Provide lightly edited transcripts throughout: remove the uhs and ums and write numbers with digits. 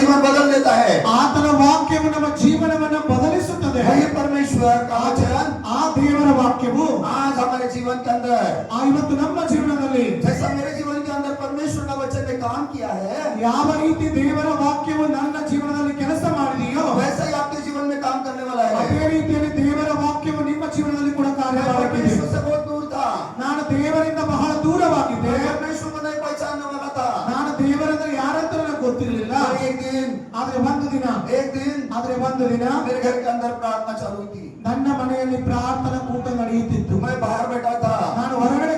जीवन बदल देता है। ಆತನ ವಾಕ್ಯವು ನಮ್ಮ ಜೀವನವನ್ನು ಬದಲಿಸುತ್ತದೆ. वही परमेश्वर का वचन ಆ ದೇವರ ವಾಕ್ಯವು आज हमारे जीवन के अंदर, ಇವತ್ತು ನಮ್ಮ ಜೀವನದಲ್ಲಿ जैसा मेरे जीवन के अंदर परमेश्वर का वचन ने काम किया है, ಯಾವ ರೀತಿ ದೇವರ ವಾಕ್ಯವು ನನ್ನ ಜೀವನದಲ್ಲಿ ಕೆಲಸ ಮಾಡಿದೆಯೋ वैसा ही आपके जीवन में काम करने वाला है। ಅದೇ ರೀತಿಯಲ್ಲಿ ದೇವರ ವಾಕ್ಯವು ನಿಮ್ಮ ಜೀವನದಲ್ಲಿ ಕೂಡ ಕಾರ್ಯ मैं ಮಾಡುತ್ತಿದೆ. परमेश्वर से बहुत दूर था, ನಾನು ದೇವರಿಂದ ಬಹಳ ದೂರವಾಗಿದ್ದೆ. मैं परमेश्वर को नहीं पहचानने वाला था। ನಾನು ದೇವರಂದ್ರೆ ಯಾರಂತ ನನಗೆ ಗೊತ್ತಿರಲಿಲ್ಲ. और एक दिन ಆದ್ರೆ ಒಂದು ದಿನ मेरे घर के अंदर प्रार्थना चालू हुई थी। ನನ್ನ ಮನೆಯಲ್ಲಿ ಪ್ರಾರ್ಥನಾ ಕೂಟ ನಡೆಯುತ್ತಿತ್ತು. मैं बाहर बैठा था, ನಾನು ಹೊರಗಡೆ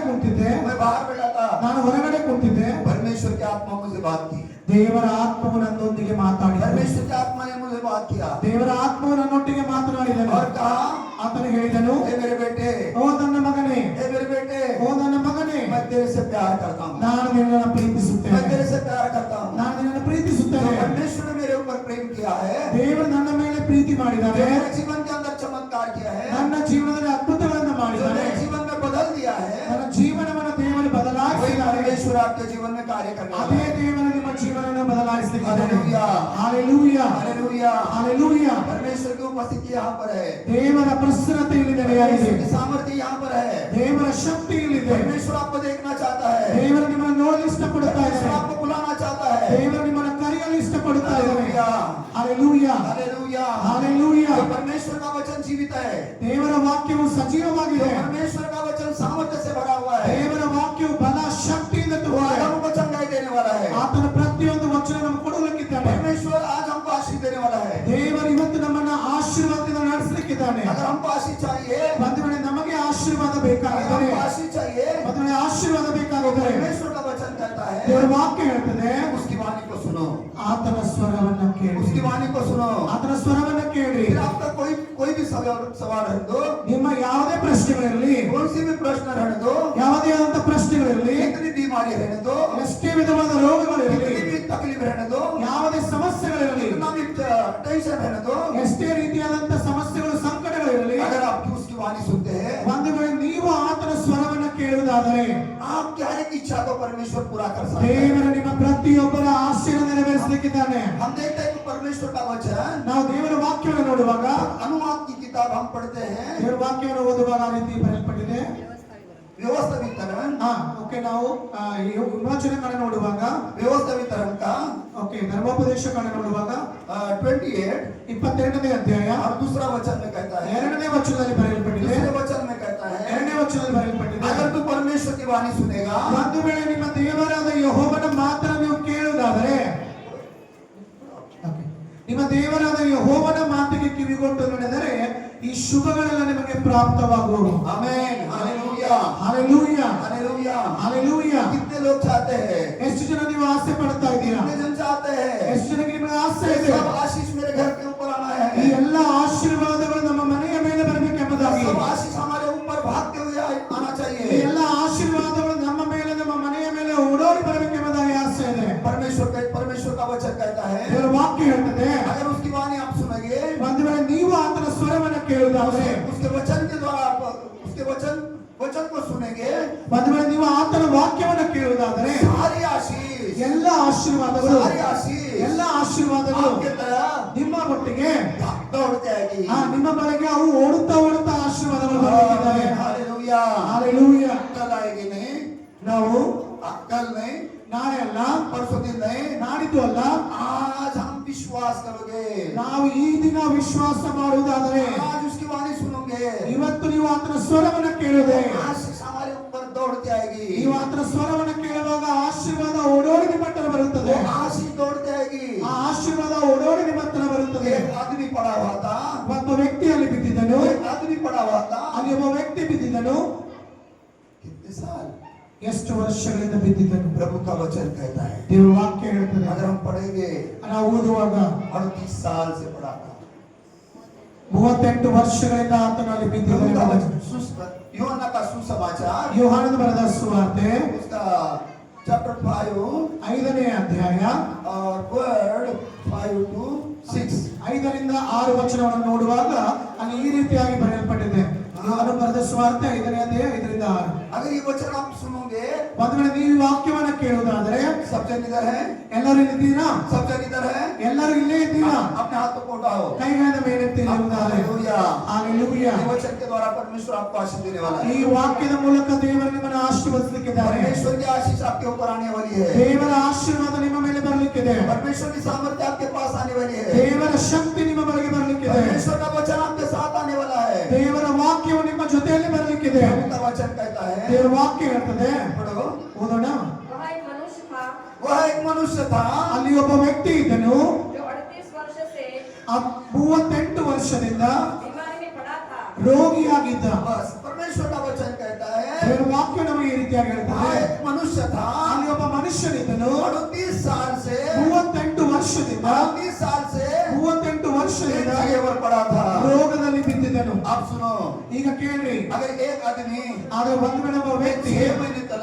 ಕುಂತಿದ್ದೆ. परमेश्वर की आत्मा मुझे बात की, ದೇವರ ಆತ್ಮವು ನನ್ನೊಂದಿಗೆ ಮಾತಾಡಿದ. परमेश्वर की आत्मा ने मुझे बात किया ದೇವರ ಆತ್ಮವು ನನ್ನೊಟ್ಟಿಗೆ ಮಾತನಾಡಿದನು. और कहा, ಆತನು ಹೇಳಿದನು, हे मेरे बेटे, ಓ ನನ್ನ ಮಗನೇ, हे मेरे बेटे, ಓ ನನ್ನ ಮಗನೇ, मैं तेरे से प्यार करता हूँ, ನಾನು ನಿನ್ನನ್ನು मैं ಪ್ರೀತಿಸುತ್ತೇನೆ. तेरे से प्यार करता हूँ। ನಾನು ನಿನ್ನನ್ನು जो ಪ್ರೀತಿಸುತ್ತೇನೆ. परमेश्वर ने मेरे ऊपर प्रेम किया है, ದೇವರು ನನ್ನ ಮೇಲೆ ಪ್ರೀತಿ जो ಮಾಡಿದ್ದಾನೆ. मेरे जीवन के अंदर चमत्कार किया है, ನನ್ನ ಜೀವನದಲ್ಲಿ ಅದ್ಭುತಗಳನ್ನು जो ಮಾಡಿದ್ದಾನೆ. मेरे जीवन में बदल दिया है, ನನ್ನ ಜೀವನವನ್ನು ದೇವರು वही ಬದಲಾಯಿಸಿದ್ದಾನೆ. परमेश्वर आपके जीवन में कार्य करने वाला ಅದೇ है। ದೇವರು ನಿಮ್ಮ ಜೀವನವನ್ನು ಬದಲಾಯಿಸಲಿಕ್ಕಿದ್ದಾನೆ. Hallelujah, hallelujah, hallelujah. ಹಾಲೆಲೂಯಾ. परमेश्वर की उपस्थिति यहाँ पर है, ದೇವರ ಪ್ರಸನ್ನತೆ ಇಲ್ಲಿ ನಡೆಯಲಿದೆ. परमेश्वर की सामर्थ्य यहाँ पर है। ದೇವರ ಶಕ್ತಿ ಇಲ್ಲಿದೆ. परमेश्वर आपको देखना चाहता है, ದೇವರು ನಿಮ್ಮನ್ನು ನೋಡಲು ಇಷ್ಟಪಡುತ್ತಾ परमेश्वर ಇದ್ದಾನೆ. आपको बुलाना चाहता है। ದೇವರು ನಿಮ್ಮನ್ನು ಕರೆಯಲು ಇಷ್ಟಪಡುತ್ತಾ ಇದ್ದಾನೆ. Hallelujah, hallelujah, hallelujah. ಹಾಲೆಲೂಯಾ. जो परमेश्वर का वचन जीवित है, ದೇವರ ವಾಕ್ಯವು जो ಸಜೀವವಾಗಿದೆ. परमेश्वर का वचन सामर्थ्य से भरा हुआ है, ದೇವರ ವಾಕ್ಯವು ಬಲ ಶಕ್ತಿಯಿಂದ वो ತುಂಬಿದೆ. आज हमको चंगाई देने वाला है। ಆತನ ಪ್ರತಿಯೊಂದು ವಚನ ನಮಗೆ ಕೊಡಲಿಕ್ಕಿದ್ದಾನೆ. परमेश्वर आज हमको आशीष देने वाला है। ದೇವರು ಇವತ್ತು ನಮ್ಮನ್ನು ಆಶೀರ್ವಾದದಿಂದ ನಡೆಸಲಿಕ್ಕಿದ್ದಾನೆ. अगर हमको आशीष चाहिए, ಒಂದು ವೇಳೆ ನಮಗೆ ಆಶೀರ್ವಾದ अगर ಬೇಕಾಗಿದ್ದರೆ, हमको आशीष चाहिए, ಒಂದು ವೇಳೆ ಆಶೀರ್ವಾದ ಬೇಕಾಗಿದ್ದರೆ परमेश्वर का वचन कहता है, ದೇವರ ವಾಕ್ಯ ಹೇಳ್ತದೆ, उसकी वाणी को सुनो, ಆತನ ಸ್ವರವನ್ನು ಕೇಳಿ. उसकी वाणी को सुनो। ಆತನ ಸ್ವರವನ್ನು ಕೇಳಿ. फिर आपका कोई भी सवाल रहने दो, ನಿಮ್ಮ ಯಾವುದೇ ಪ್ರಶ್ನೆಗಳಿರಲಿ, कौन सी भी प्रश्न रहने दो, ಯಾವುದೇ ಆದಂತ ಪ್ರಶ್ನೆಗಳಿರಲಿ, कितनी बीमारी रहने दो, ಎಷ್ಟೇ ವಿಧವಾದ ರೋಗಗಳಿರಲಿ, कितनी भी तकलीफ रहने दो, ಯಾವುದೇ ಸಮಸ್ಯೆಗಳಿರಲಿ, कितना भी टेंशन रहने दो, ಎಷ್ಟೇ ರೀತಿಯಾದಂತ ಸಮಸ್ಯೆಗಳು ಸಂಕಟಗಳಿರಲಿ, अगर आप उसकी वाणी सुनते हैं, ಒಂದು ವೇಳೆ ನೀವು ಆತನ ಸ್ವರವನ್ನು ಕೇಳುವುದಾದರೆ आपकी हर एक इच्छा को परमेश्वर पूरा कर सकता है। ದೇವರು ನಿಮ್ಮ ಪ್ರತಿಯೊಬ್ಬರ ಆಶೆಯನ್ನು ನೆರವೇರಿಸಲಿಕ್ಕಿದ್ದಾನೆ. हम देखते हैं कि परमेश्वर का वचन, ನಾವು ದೇವರ ವಾಕ್ಯವನ್ನು ನೋಡುವಾಗ, अनुवाद की किताब हम पढ़ते हैं, ದೇವರ ವಾಕ್ಯವನ್ನು ಓದುವಾಗ ಆ ರೀತಿ ಬರೆಯಲ್ಪಟ್ಟಿದೆ. व्यवस्था वितरण, ಓಕೆ, ನಾವು ವಿಮೋಚನೆ ಕಾಣ ನೋಡುವಾಗ, व्यवस्था वितरण का ಓಕೆ, ಧರ್ಮೋಪದೇಶ ಕಾಣ ನೋಡುವಾಗ 28 22ನೇ ಅಧ್ಯಾಯ और दूसरा वचन में कहता है, 2ನೇ ವಚನದಲ್ಲಿ ಬರೆಯಲ್ಪಟ್ಟಿದೆ. दूसरे वचन में कहता है, 2ನೇ ವಚನದಲ್ಲಿ ಬರೆಯಲ್ಪಟ್ಟಿದೆ, अगर तू परमेश्वर की वाणी सुनेगा, ಒಂದು ವೇಳೆ ನಿಮ್ಮ ದೇವರಾದ ಯೆಹೋವನ ಮಾತನ್ನು ನೀವು ಕೇಳುವುದಾದರೆ, ನಿಮ್ಮ ದೇವರಾದ ಯೆಹೋವನ ಮಾತಿಗೆ ಕಿವಿಗೊಟ್ಟು ನಡೆದರೆ ಈ ಶುಭಗಳೆಲ್ಲ ನಿಮಗೆ ಪ್ರಾಪ್ತವಾಗುವವು. आमीन, हालेलुया, ಹಾಲೆಲೂಯಾ, हालेलुया, ಹಾಲೆಲೂಯಾ. कितने लोग चाहते हैं, ಎಷ್ಟು ಜನ ನೀವು ಆಸೆ ಪಡ್ತಾ ಇದ್ದೀರಾ? कितने जन चाहते हैं, ಎಷ್ಟು ಜನಕ್ಕೆ ನಿಮಗೆ ಆಸೆ ये ಇದೆ? सब आशीष मेरे घर के ऊपर आना ಈ है, ಎಲ್ಲ ಆಶೀರ್ವಾದಗಳು ನಮ್ಮ ಮನೆಯ ಮೇಲೆ ಬರಬೇಕೆಂಬುದಾಗಿ, सब आशीष हमारे ऊपर भागते हुए आना ಈ चाहिए। ಎಲ್ಲ ಆಶೀರ್ವಾದಗಳು ನಮ್ಮ ಮೇಲೆ, ನಮ್ಮ ಮನೆಯ ಮೇಲೆ ಓಡೋಡಿ ಬರಬೇಕೆಂಬುದಾಗಿ ಆಸೆ ಇದೆ. परमेश्वर का वचन कहता है, ದೇವರ ವಾಕ್ಯ ಹೇಳ್ತದೆ, अगर उसकी वाणी आप सुनेंगे, ಒಂದು ವೇಳೆ ನೀವು ಆತನ ಸ್ವರವನ್ನು ಕೇಳುವುದಾದರೆ, उसके वचन के द्वारा आप उसके वचन को सुनेंगे, ಒಂದು ವೇಳೆ ನೀವು ಆತನ ವಾಕ್ಯವನ್ನು ಕೇಳುವುದಾದರೆ सारी आशीष, ಎಲ್ಲ ಆಶೀರ್ವಾದಗಳು, सारी आशीष ಎಲ್ಲ ಆಶೀರ್ವಾದಗಳು आपके तरह ನಿಮ್ಮ ಒಟ್ಟಿಗೆ दौड़ जाएगी। ನಿಮ್ಮ ಬಳಿಗೆ ಅವು ಓಡುತ್ತಾ ಆಶೀರ್ವಾದಗಳು ಬರಲಿದ್ದಾರೆ. Hallelujah, hallelujah. कल आएगी नहीं, ನಾವು कल नहीं, ನಾಳೆ ಅಲ್ಲ, परसों दिन नहीं, ನಾಡಿದ್ದು ಅಲ್ಲ, आज हम विश्वास करोगे, ನಾವು ಈ ದಿನ ವಿಶ್ವಾಸ ಮಾಡುವುದಾದರೆ, आज उसकी वाणी सुनोगे, ಇವತ್ತು ನೀವು ಆತನ ಸ್ವರವನ್ನು ಕೇಳುವುದೇ, आशीष हमारे ऊपर दौड़ जाएगी, ನೀವು ಆತನ ಸ್ವರವನ್ನು ಕೇಳುವಾಗ ಆಶೀರ್ವಾದ ಓಡೋಡಿ ನಿಮ್ಮ ಹತ್ರ ಬರುತ್ತದೆ. आशीष दौड़ जाएगी। ಆ ಆಶೀರ್ವಾದ ಓಡೋಡಿ ನಿಮ್ಮ ಹತ್ರ ಬರುತ್ತದೆ. एक आदमी पड़ा हुआ था, ಒಬ್ಬ ವ್ಯಕ್ತಿ ಅಲ್ಲಿ ಬಿದ್ದಿದ್ದನು, एक आदमी पड़ा हुआ था, ಅಲ್ಲಿ ಒಬ್ಬ ವ್ಯಕ್ತಿ ಬಿದ್ದಿದ್ದನು. कितने साल, ಎಷ್ಟು ವರ್ಷಗಳಿಂದ ಬಿದ್ದಿದ್ದನು? प्रभु का वचन कहता है, ದೇವರ ವಾಕ್ಯ ಹೇಳ್ತದೆ, अगर हम पढ़ेंगे, ನಾವು ಓದುವಾಗ 38 साल से पढ़ा था, 38 ವರ್ಷಗಳಿಂದ ಆತನಲ್ಲಿ प्रभु का ಬಿದ್ದಿದ್ದನು. वचन यूहन्ना का सुसमाचार, ಯೋಹಾನನ ಬರೆದ ಸುವಾರ್ತೆ उसका चैप्टर 5 5ನೇ ಅಧ್ಯಾಯ और वर्ड 5 to 6, 5ರಿಂದ 6 ವಚನವನ್ನು ನೋಡುವಾಗ ಅಲ್ಲಿ ಈ ರೀತಿಯಾಗಿ ಬರೆಯಲ್ಪಟ್ಟಿದೆ. ಯೋಹಾನನ ಬರೆದ ಸುವಾರ್ತೆ 5ನೇ ಅಧ್ಯಾಯ 5ರಿಂದ 6. अगर ये वचन आप सुनोगे, ಒಂದು ವೇಳೆ ನೀವು ವಾಕ್ಯವನ್ನು ಕೇಳುವುದಾದರೆ, सब जन इधर है, ಎಲ್ಲರೂ ಇದ್ದೀರಾ? सब जन इधर है, ಎಲ್ಲ अपने हाथों को उठाओ। ಕೈಗಳ ಮೇಲೆತ್ತಿ ನಿಲ್ಲುವುದಾದರೆ हालेलुया। ಹಾಲೆಲೂಯಾ ये वचन के द्वारा परमेश्वर आपको आशीष देने वाला ಈ है। ವಾಕ್ಯದ ಮೂಲಕ ದೇವರು ನಿಮ್ಮನ್ನು ಆಶೀರ್ವದಿಸಲಿಕ್ಕಿದ್ದಾರೆ परमेश्वर की आशीष आपके ऊपर आने वाली है। ದೇವರ ಆಶೀರ್ವಾದ ನಿಮ್ಮ ಮೇಲೆ ಬರಲಿಕ್ಕಿದೆ परमेश्वर की सामर्थ्य आपके पास आने वाली है। ದೇವರ ಶಕ್ತಿ ನಿಮ್ಮ ಬಳಿಗೆ ಬರಲಿಕ್ಕಿದೆ परमेश्वर का वचन आपके साथ आने वाला है। ದೇವರ ವಾಕ್ಯವು ನಿಮ್ಮ ಜೊತೆಯಲ್ಲಿ ಬರಲಿಕ್ಕಿದೆ प्रभु का वचन कहता है, ದೇವರ ವಾಕ್ಯ ಹೇಳ್ತದೆ पढ़ो, ಓದೋಣ वह एक मनुष्य था वह एक मनुष्य था ಅಲ್ಲಿ ಒಬ್ಬ ವ್ಯಕ್ತಿ ಇದ್ದನು जो 38 वर्ष से 38 ವರ್ಷದಿಂದ बीमारी में पड़ा था। ರೋಗಿಯಾಗಿದ್ದ बस परमेश्वर का वचन कहता है, ದೇವರ ವಾಕ್ಯ ನಮಗೆ ಈ ರೀತಿಯಾಗಿ वह ಹೇಳ್ತದೆ एक मनुष्य था ಅಲ್ಲಿ ಒಬ್ಬ ಮನುಷ್ಯನಿದ್ದನು 38 साल से 38 ವರ್ಷದಿಂದ 38 साल से 38 एक ವರ್ಷದಿಂದ जगह पर पड़ा था। ರೋಗದಲ್ಲಿ ಬಿದ್ದಿದ್ದನು आप सुनो, ಈಗ ಕೇಳ್ರಿ अगर एक आदमी ಆದ್ರೆ ಒಂದು ವೇಳೆ ಒಬ್ಬ ವ್ಯಕ್ತಿ 6 महीने तक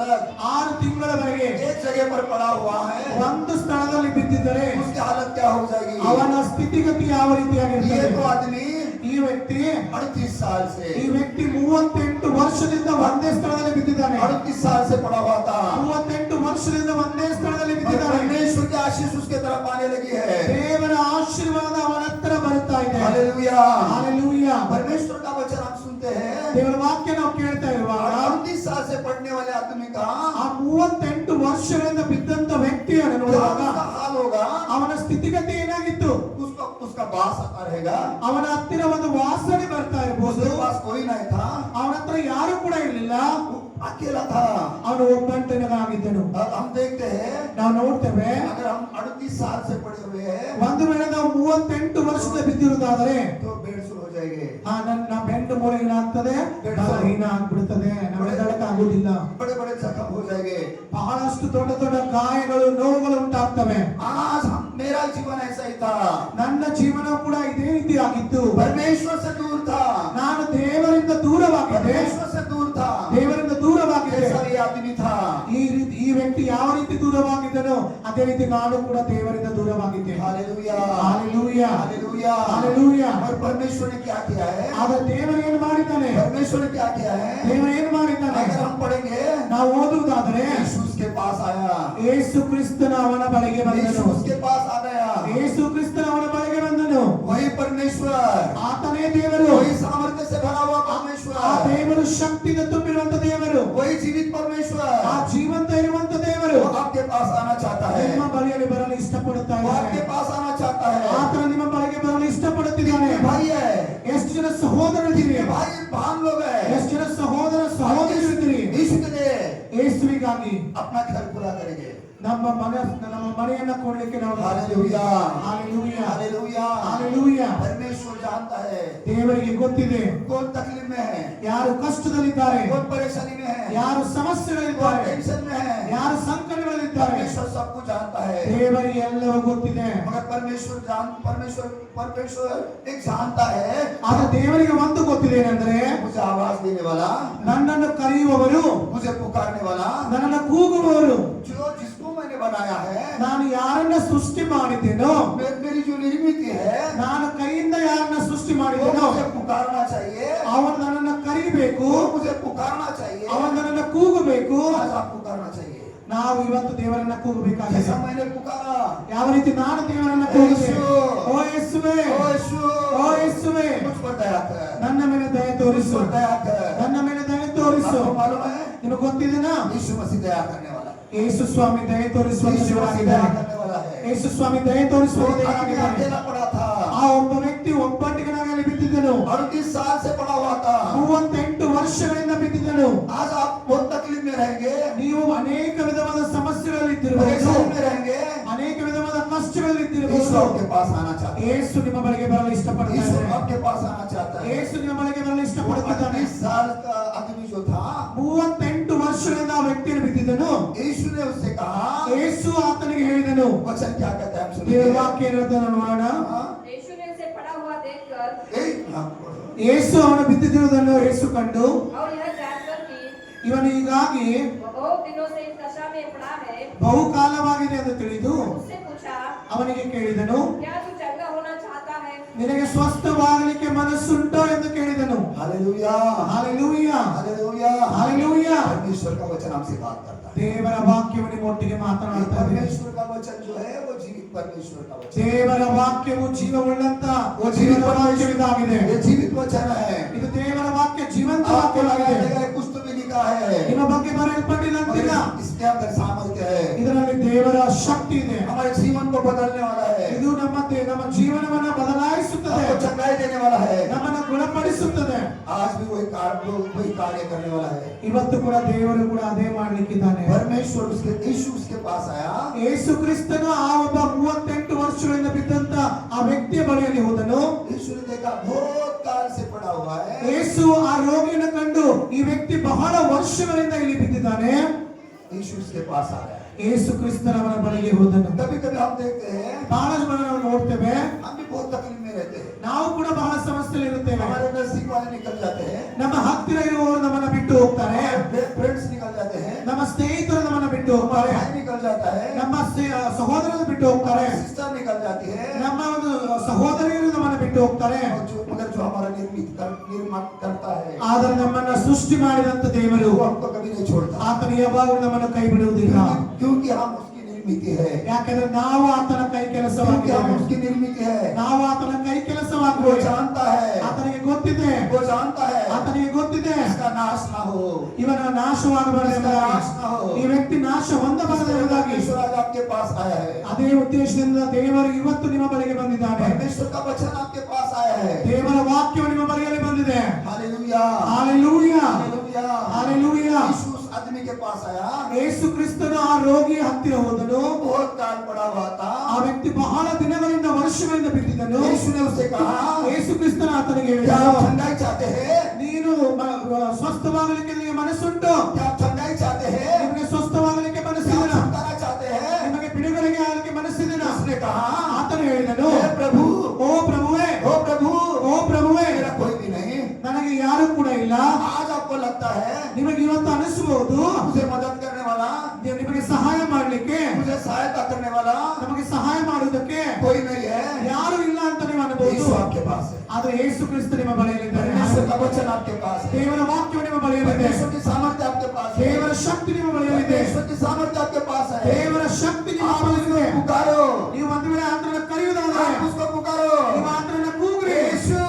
6 ತಿಂಗಳವರೆಗೆ एक जगह पर पड़ा हुआ है, ಒಂದು ಸ್ಥಳದಲ್ಲಿ ಬಿದ್ದಿದ್ದರೆ उसकी हालत क्या हो जाएगी? ಅವನ ಸ್ಥಿತಿಗತಿ ಯಾವ ये ರೀತಿಯಾಗಿರ್ತದೆ तो आदमी ಈ ವ್ಯಕ್ತಿ 38 साल से ಈ ವ್ಯಕ್ತಿ 38 ವರ್ಷದಿಂದ ಒಂದೇ ಸ್ಥಳದಲ್ಲಿ ಬಿದ್ದಿದ್ದಾನೆ 38 साल से पड़ा हुआ था। 38 ವರ್ಷದಿಂದ ಒಂದೇ ಸ್ಥಳದಲ್ಲಿ और ಬಿದ್ದಿದ್ದಾನೆ परमेश्वर की आशीष उसके तरफ आने लगी है। ದೇವರ ಆಶೀರ್ವಾದ ಅವನ ಹತ್ರ ಬರ್ತಾ ಇದೆ हालेलुया। ಹಾಲೆಲೂಯಾ परमेश्वर का वचन हम सुनते हैं, ದೇವರ ವಾಕ್ಯ ನಾವು ಕೇಳ್ತಾ ಇರುವಾಗ 38 साल से पढ़ने वाले आदमी का ಆ 38 ವರ್ಷಗಳಿಂದ ಬಿದ್ದಂತ ವ್ಯಕ್ತಿಯನ್ನು क्या ನೋಡುವಾಗ उसका हाल होगा? ಅವನ ಸ್ಥಿತಿಗತಿ ಏನಾಗಿತ್ತು उसका बास आता रहेगा। ಅವನ ಹತ್ತಿರ ಒಂದು ವಾಸನೆ ಬರ್ತಾ ಇರಬಹುದು उसके पास कोई नहीं था, ಅವನ ಹತ್ರ ಯಾರು ಕೂಡ ಇರಲಿಲ್ಲ वो अकेला था। ಅವನು ಒಬ್ಬಂಟನಾಗಿದ್ದನು और हम देखते हैं, ನಾವು ನೋಡ್ತೇವೆ अगर हम 38 साल से पड़े हुए हैं ಒಂದು ವೇಳೆ ನಾವು 38 ವರ್ಷದ ಬಿದ್ದಿರುವುದಾದರೆ तो बेड शुरू हो जाएंगे। ನನ್ನ ಬೆಂಡು ಮೂಳೆ ಏನಾಗ್ತದೆ ಬಲಹೀನ ಆಗ್ಬಿಡ್ತದೆ ನಮಗೆ ಆಗುದಿಲ್ಲ बड़े बड़े जख्म हो जाएंगे। ಬಹಳಷ್ಟು ದೊಡ್ಡ ದೊಡ್ಡ ಗಾಯಗಳು ನೋವುಗಳು ಉಂಟಾಗ್ತವೆ आज मेरा जीवन ऐसा ही था, ನನ್ನ ಜೀವನ ಕೂಡ ಇದೇ ರೀತಿ ಆಗಿತ್ತು परमेश्वर से दूर था, ನಾನು ದೇವರಿಂದ ದೂರವಾಗಿದ್ದೆ परमेश्वर से दूर था। ದೇವರಿಂದ ದೂರವಾಗಿದ್ದೆ ऐसा ये आदमी था। ಈ ವ್ಯಕ್ತಿ ಯಾವ ರೀತಿ ದೂರವಾಗಿದ್ದನೋ ಅದೇ ರೀತಿ ನಾನು ಕೂಡ ದೇವರಿಂದ ದೂರವಾಗಿದ್ದೆ हालेलुया। Hallelujah hallelujah. ಹಾಲೆಲೂಯಾ और परमेश्वर ने क्या किया है? ಆದ್ರೆ ದೇವರು ಏನು ಮಾಡಿದ್ದಾನೆ परमेश्वर ने क्या किया है? ದೇವರು ಏನು ಮಾಡಿದ್ದಾನೆ अगर हम पढ़ेंगे, ನಾವು ಓದುವುದಾದರೆ यीशु उसके पास आया, ಯೇಸು ಕ್ರಿಸ್ತನ ಅವನ ಬಳಿಗೆ यीशु ಬಂದನು उसके पास आ गया। ಯೇಸು ಕ್ರಿಸ್ತನ ಅವನ ಬಳಿಗೆ ಬಂದನು वही परमेश्वर, ಆತನೇ ದೇವರು वही सामर्थ्य से भरा हुआ ಆ परमेश्वर, ದೇವರು ಶಕ್ತಿಯಿಂದ ತುಂಬಿರುವಂತ ದೇವರು वही जीवित परमेश्वर ಆ ಜೀವಂತ ಇರುವಂತ ದೇವರು वो आपके पास आना चाहता है। ನಿಮ್ಮ ಬಳಿಯಲ್ಲಿ ಬರಲು ಇಷ್ಟಪಡುತ್ತಾ वो ಇದ್ದಾನೆ आपके पास आना चाहता है। ಆತನ ನಿಮ್ಮ ಬಳಿಗೆ ಬರಲು ಇಷ್ಟಪಡುತ್ತಿದ್ದಾನೆ भाई है, ಎಷ್ಟು ಜನ ಸಹೋದರರಿದ್ದೀರಿ भाई बहन लोग है, ಎಷ್ಟು ಜನ ಸಹೋದರ ಸಹೋದರಿಯರಿದ್ದೀರಿ यीशु के लिए ಯೇಸುವಿಗಾಗಿ अपना घर पूरा करेंगे। ನಮ್ಮ ಮನೆಯನ್ನ ಕೊಡ್ಲಿಕ್ಕೆ ನಾವು हालेलुया। Hallelujah hallelujah. ಹಾಲೆಲೂಯಾ परमेश्वर जानता है ದೇವರಿಗೆ ಗೊತ್ತಿದೆ कौन तकलीफ में है, ಯಾರು ಕಷ್ಟದಲ್ಲಿದ್ದಾರೆ कौन परेशानी में है, ಯಾರು कौन ಸಮಸ್ಯೆಗಳಿದ್ದಾರೆ टेंशन में है। ಯಾರು ಸಂಕಟಗಳಿದ್ದಾರೆ परमेश्वर सब कुछ जानता है। ದೇವರಿಗೆ ಎಲ್ಲವೂ ಗೊತ್ತಿದೆ मगर परमेश्वर एक जानता है, ಆದ್ರೆ ದೇವರಿಗೆ ಒಂದು ಗೊತ್ತಿದೆ ಏನಂದ್ರೆ मुझे आवाज देने वाला, ನನ್ನನ್ನು ಕರೆಯುವವರು मुझे पुकारने वाला, ನನ್ನನ್ನು ಕೂಗುವವರು जिसको मैंने बनाया है, ನಾನು ಯಾರನ್ನ ಸೃಷ್ಟಿ ಮಾಡಿದ್ದೇನೋ मेरी जो निर्मित है, ನಾನು ಕೈಯಿಂದ ಯಾರನ್ನ ಸೃಷ್ಟಿ वो ಮಾಡಿದ್ದೇನೋ मुझे पुकारना चाहिए, ಅವನು ನನ್ನನ್ನು ಕರಿಬೇಕು वो मुझे पुकारना चाहिए। ಅವನು ನನ್ನನ್ನು ಕೂಗಬೇಕು आज आप पुकारना चाहिए। ನಾವು ಇವತ್ತು ದೇವರನ್ನ ಕೂಗಬೇಕಾಗಿದೆ जैसा मैंने पुकारा, ಯಾವ ರೀತಿ ನಾನು ದೇವರನ್ನ ಕೂಗಬೇಕು ಓ ಯೇಸುವೇ ओ यीशु, ಓ ಯೇಸುವೇ मुझ पर दया कर, ನನ್ನ ಮೇಲೆ ದಯೆ मुझ ತೋರಿಸು पर दया कर। ನನ್ನ ಮೇಲೆ ದಯೆ ತೋರಿಸು आपको मालूम है, ನಿಮಗೆ ಗೊತ್ತಿದೆನಾ यीशु मसीह दया करने वाला है। ಯೇಸು ಸ್ವಾಮಿ ದಯೆ ತೋರಿಸುವ यीशु मसीह दया ದೇವರಾಗಿದ್ದಾನೆ करने वाला है। ಯೇಸು ಸ್ವಾಮಿ ದಯೆ ತೋರಿಸುವ वो आदमी ದೇವರಾಗಿದ್ದಾನೆ अकेला पड़ा था, ಆ ಒಬ್ಬ ವ್ಯಕ್ತಿ ಒಬ್ಬಂಟಿಗನಾಗಿ ಬಿದ್ದಿದ್ದನು 38 साल से पड़ा हुआ था। 38 ವರ್ಷಗಳಿಂದ ಬಿದ್ದಿದ್ದನು आज आप बहुत तकलीफ में रहेंगे, ನೀವು ಅನೇಕ ವಿಧವಾದ ಸಮಸ್ಯೆಗಳಲ್ಲಿ ಇದ್ದಿರಬಹುದು परेशानी में रहेंगे। ಅನೇಕ ವಿಧವಾದ ಕಷ್ಟಗಳಲ್ಲಿ यीशु ಇದ್ದಿರಬಹುದು आपके पास आना चाहता है, ಯೇಸು ನಿಮ್ಮ ಬಳಿಗೆ ಬರಲು ಇಷ್ಟಪಡ್ತಾ यीशु ಇದ್ದಾನೆ आपके पास आना चाहता है। ಯೇಸು ನಿಮ್ಮ ಬಳಿಗೆ ಬರಲು ಇಷ್ಟಪಡುತ್ತಿದ್ದಾನೆ 38 साल का आदमी जो था, 38 ವರ್ಷಗಳಿಂದ ಆ ವ್ಯಕ್ತಿಯನ್ನು ಬಿದ್ದಿದ್ದನು यीशु ने उससे कहा, ಯೇಸು ಆತನಿಗೆ ಹೇಳಿದನು वचन क्या कहता है हम ದೇವರ सुनेंगे। ವಾಕ್ಯ ಹೇಳುವುದನ್ನು ನೋಡೋಣ हाँ? यीशु ने उसे पड़ा हुआ देखकर हाँ, ಯೇಸು ಅವನು ಬಿದ್ದಿರುವುದನ್ನು ಯೇಸು ಕಂಡು और यह जानकर कि ಇವನು ಹೀಗಾಗಿ वह बहुत दिनों से इस दशा में पड़ा है, ಬಹುಕಾಲವಾಗಿದೆ ಎಂದು ತಿಳಿದು उससे पूछा, ಅವನಿಗೆ ಕೇಳಿದನು क्या तू चंगा होना चाहता है? ನಿನಗೆ ಸ್ವಸ್ಥವಾಗಲಿಕ್ಕೆ ಮನಸ್ಸುಂಟೋ ಎಂದು ಕೇಳಿದನು हालेलुया। Hallelujah hallelujah. हालेलुया। परमेश्वर का वचन हमसे बात करता है। ದೇವರ ವಾಕ್ಯವು ನಿಮ್ಮೊಟ್ಟಿಗೆ ಮಾತನಾಡುತ್ತಾ ಇದೆ परमेश्वर का वचन जो है वो जीवित परमेश्वर का वचन। ದೇವರ ವಾಕ್ಯವು ಜೀವವುಳ್ಳಂತ ಜೀವನ ವಾಕ್ಯವಿದಾಗಿದೆ. ये जीवित वचन है। ಇದು ದೇವರ ವಾಕ್ಯ ಜೀವಂತ आपको ವಾಕ್ಯವಾಗಿದೆ. लगाया कुछ तो भी लिखा है, ನಿಮ್ಮ ಬಗ್ಗೆ ಬರೆಯಲ್ಪಟ್ಟಿಲ್ಲ. इसके अंदर सामर्थ्य है, ಇದರಲ್ಲಿ ದೇವರ ಶಕ್ತಿ ಇದೆ. हमारे जीवन को बदलने वाला है, ಇದು ನಮ್ಮ ಜೀವನವನ್ನು ಬದಲಾಯಿಸುತ್ತದೆ, आपको चंगाई देने वाला है। ನಮ್ಮನ್ನು ಗುಣಪಡಿಸುತ್ತದೆ. आज भी वही कार्य करने वाला है। ಇವತ್ತು ಕೂಡ ದೇವರು ಕೂಡ ಅದೇ ಮಾಡ್ಲಿಕ್ಕಿದ್ದಾನೆ. परमेश्वर उसके यीशु उसके पास आया, ಯೇಸು ಕ್ರಿಸ್ತನು ಆ ಒಬ್ಬ 38 ವರ್ಷಗಳಿಂದ ಬಿದ್ದಂತ ಆ ವ್ಯಕ್ತಿಯ ಬಳಿಯಲ್ಲಿ ಹೋದನು. यीशु ने देखा बहुत काल से पड़ा हुआ है, ಯೇಸು ಆ ರೋಗಿಯನ್ನು ಕಂಡು ಈ ವ್ಯಕ್ತಿ ಬಹಳ ವರ್ಷಗಳಿಂದ ಇಲ್ಲಿ ಬಿದ್ದಿದ್ದಾನೆ. यीशु उसके पास आ गया। ಯೇಸು ಕ್ರಿಸ್ತನವರ ಬಳಿಗೆ ಹೋದನು. कभी कभी हम देखते हैं, ಬಹಳ ಜನ ನಾವು ನೋಡ್ತೇವೆ, हम भी बहुत तकलीफ में रहते हैं, ನಾವು ಕೂಡ ಬಹಳ ಸಮಸ್ಯೆಯಲ್ಲಿ ಇರುತ್ತೇವೆ. हमारे नजदीक वाले निकल जाते हैं, ನಮ್ಮ ಹತ್ತಿರ ಇರುವವರು ನಮ್ಮನ್ನ ಬಿಟ್ಟು ಹೋಗ್ತಾರೆ, फ्रेंड्स निकल जाते हैं, ನಮ್ಮ ಸ್ನೇಹಿತರು ನಮ್ಮನ್ನ ಬಿಟ್ಟು ಹೋಗ್ತಾರೆ, भाई निकल जाता है, ನಮ್ಮ ಸಹೋದರರು ಬಿಟ್ಟು ಹೋಗ್ತಾರೆ, सिस्टर निकल जाती है, ನಮ್ಮ ಒಂದು ಸಹೋದರಿಯರು ನಮ್ಮನ್ನ ಬಿಟ್ಟು ಹೋಗ್ತಾರೆ. मगर जो हमारा निर्माण करता है, ಆದರೆ ನಮ್ಮನ್ನ ಸೃಷ್ಟಿ ಮಾಡಿದಂತ ದೇವರು वो हमको कभी नहीं छोड़ता, ಆತನು ಯಾವಾಗಲೂ ನಮ್ಮನ್ನು ಕೈ ಬಿಡುವುದಿಲ್ಲ. क्योंकि हम उसकी निर्मित है, ಯಾಕಂದ್ರೆ ನಾವು ಆತನ ಕೈ क्योंकि हम ಕೆಲಸವಾಗಿದ್ದೇವೆ, उसकी निर्मित है। ನಾವು ಆತನ ಕೈ वो ಕೆಲಸವಾಗಿದ್ದೇವೆ. जानता है, ಆತನಿಗೆ ಗೊತ್ತಿದೆ, वो जानता है ಆತನಿಗೆ ಗೊತ್ತಿದೆ इसका नाश ना हो, ಇವನ ನಾಶವಾಗಬಾರದೆಂಬುದಾಗಿ, ಈ ವ್ಯಕ್ತಿ ನಾಶ ಹೊಂದಬಾರದೆಂಬುದಾಗಿ. परमेश्वर आज आपके पास आया है, ಅದೇ ಉದ್ದೇಶದಿಂದ ದೇವರು ಇವತ್ತು ನಿಮ್ಮ ಬಳಿಗೆ ಬಂದಿದ್ದಾನೆ. परमेश्वर का वचन आपके पास आया है। ದೇವರ ವಾಕ್ಯವು ನಿಮ್ಮ ಬಳಿಯಲ್ಲಿ ಬಂದಿದೆ. Hallelujah, hallelujah, hallelujah. ಹಾಲೆಲೂಯಾ. यीशु उस आदमी के पास आया, ಯೇಸು ಕ್ರಿಸ್ತನು ಆ ರೋಗಿಯ ಹತ್ತಿರ ಹೋದನು. बहुत काल पड़ा हुआ था, ಆ ವ್ಯಕ್ತಿ ಬಹಳ ದಿನಗಳಿಂದ ವರ್ಷಗಳಿಂದ ಬಿದ್ದಿದ್ದನು. यीशु ने उससे कहा, ಯೇಸು ಕ್ರಿಸ್ತನ ಆತನಿಗೆ क्या ಹೇಳಿದನು, आप ठंडाई चाहते हैं, ನೀನು ಸ್ವಸ್ಥವಾಗಲಿಕ್ಕೆ ನಿನಗೆ ಮನಸ್ಸುಂಟು, क्या आप ठंडाई चाहते हैं, ನಿಮಗೆ ಸ್ವಸ್ಥವಾಗಲಿಕ್ಕೆ क्या आप ಮನಸ್ಸಿದೆನಾ, छुटकारा चाहते हैं? ನಿಮಗೆ ಬಿಡುಗಡೆಗೆ ಆಗಲಿಕ್ಕೆ ಮನಸ್ಸಿದೆನಾ? उसने कहा, ಆತನು ಹೇಳಿದನು, हे प्रभु, ಓ ಪ್ರಭುವೇ, ओ प्रभु, ಓ ಪ್ರಭುವೇ, मेरा कोई भी नहीं। ನನಗೆ ಯಾರು ಕೂಡ ಇಲ್ಲ. आज आपको लगता है ನಿಮಗೆ ಇವತ್ತು ಅನಿಸಬಹುದು मुझे मदद करने वाला, ನಿಮಗೆ ಸಹಾಯ ಮಾಡಲಿಕ್ಕೆ, मुझे सहायता करने वाला ನಮಗೆ ಸಹಾಯ ಮಾಡುವುದಕ್ಕೆ कोई नहीं है। ಯಾರು ಇಲ್ಲ ಅಂತ ನೀವು ಅನ್ಬಹುದು. यीशु आपके पास है, ಆದ್ರೆ ಯೇಸು ಕ್ರಿಸ್ತ ನಿಮ್ಮ ಬಳಿಯಲ್ಲಿದ್ದಾರೆ. परमेश्वर का वचन आपके पास है, ದೇವರ ವಾಕ್ಯವು ನಿಮ್ಮ ಬಳಿಯಲ್ಲಿದೆ. परमेश्वर की सामर्थ्य आपके पास है, ದೇವರ ಶಕ್ತಿ ನಿಮ್ಮ ಬಳಿಯಲ್ಲಿದೆ. परमेश्वर की सामर्थ्य आपके पास है। ದೇವರ ಶಕ್ತಿ ನಿಮ್ಮ आप ಬಳಿಯಲ್ಲಿದೆ. उसको पुकारो, ನೀವು ಒಂದು ವೇಳೆ ಆತನನ್ನು ಕರೆಯುವುದಾದ್ರೆ, आप उसको पुकारो, ನೀವು ಆತನನ್ನು ಕೂಗ್ರಿ, यीशु,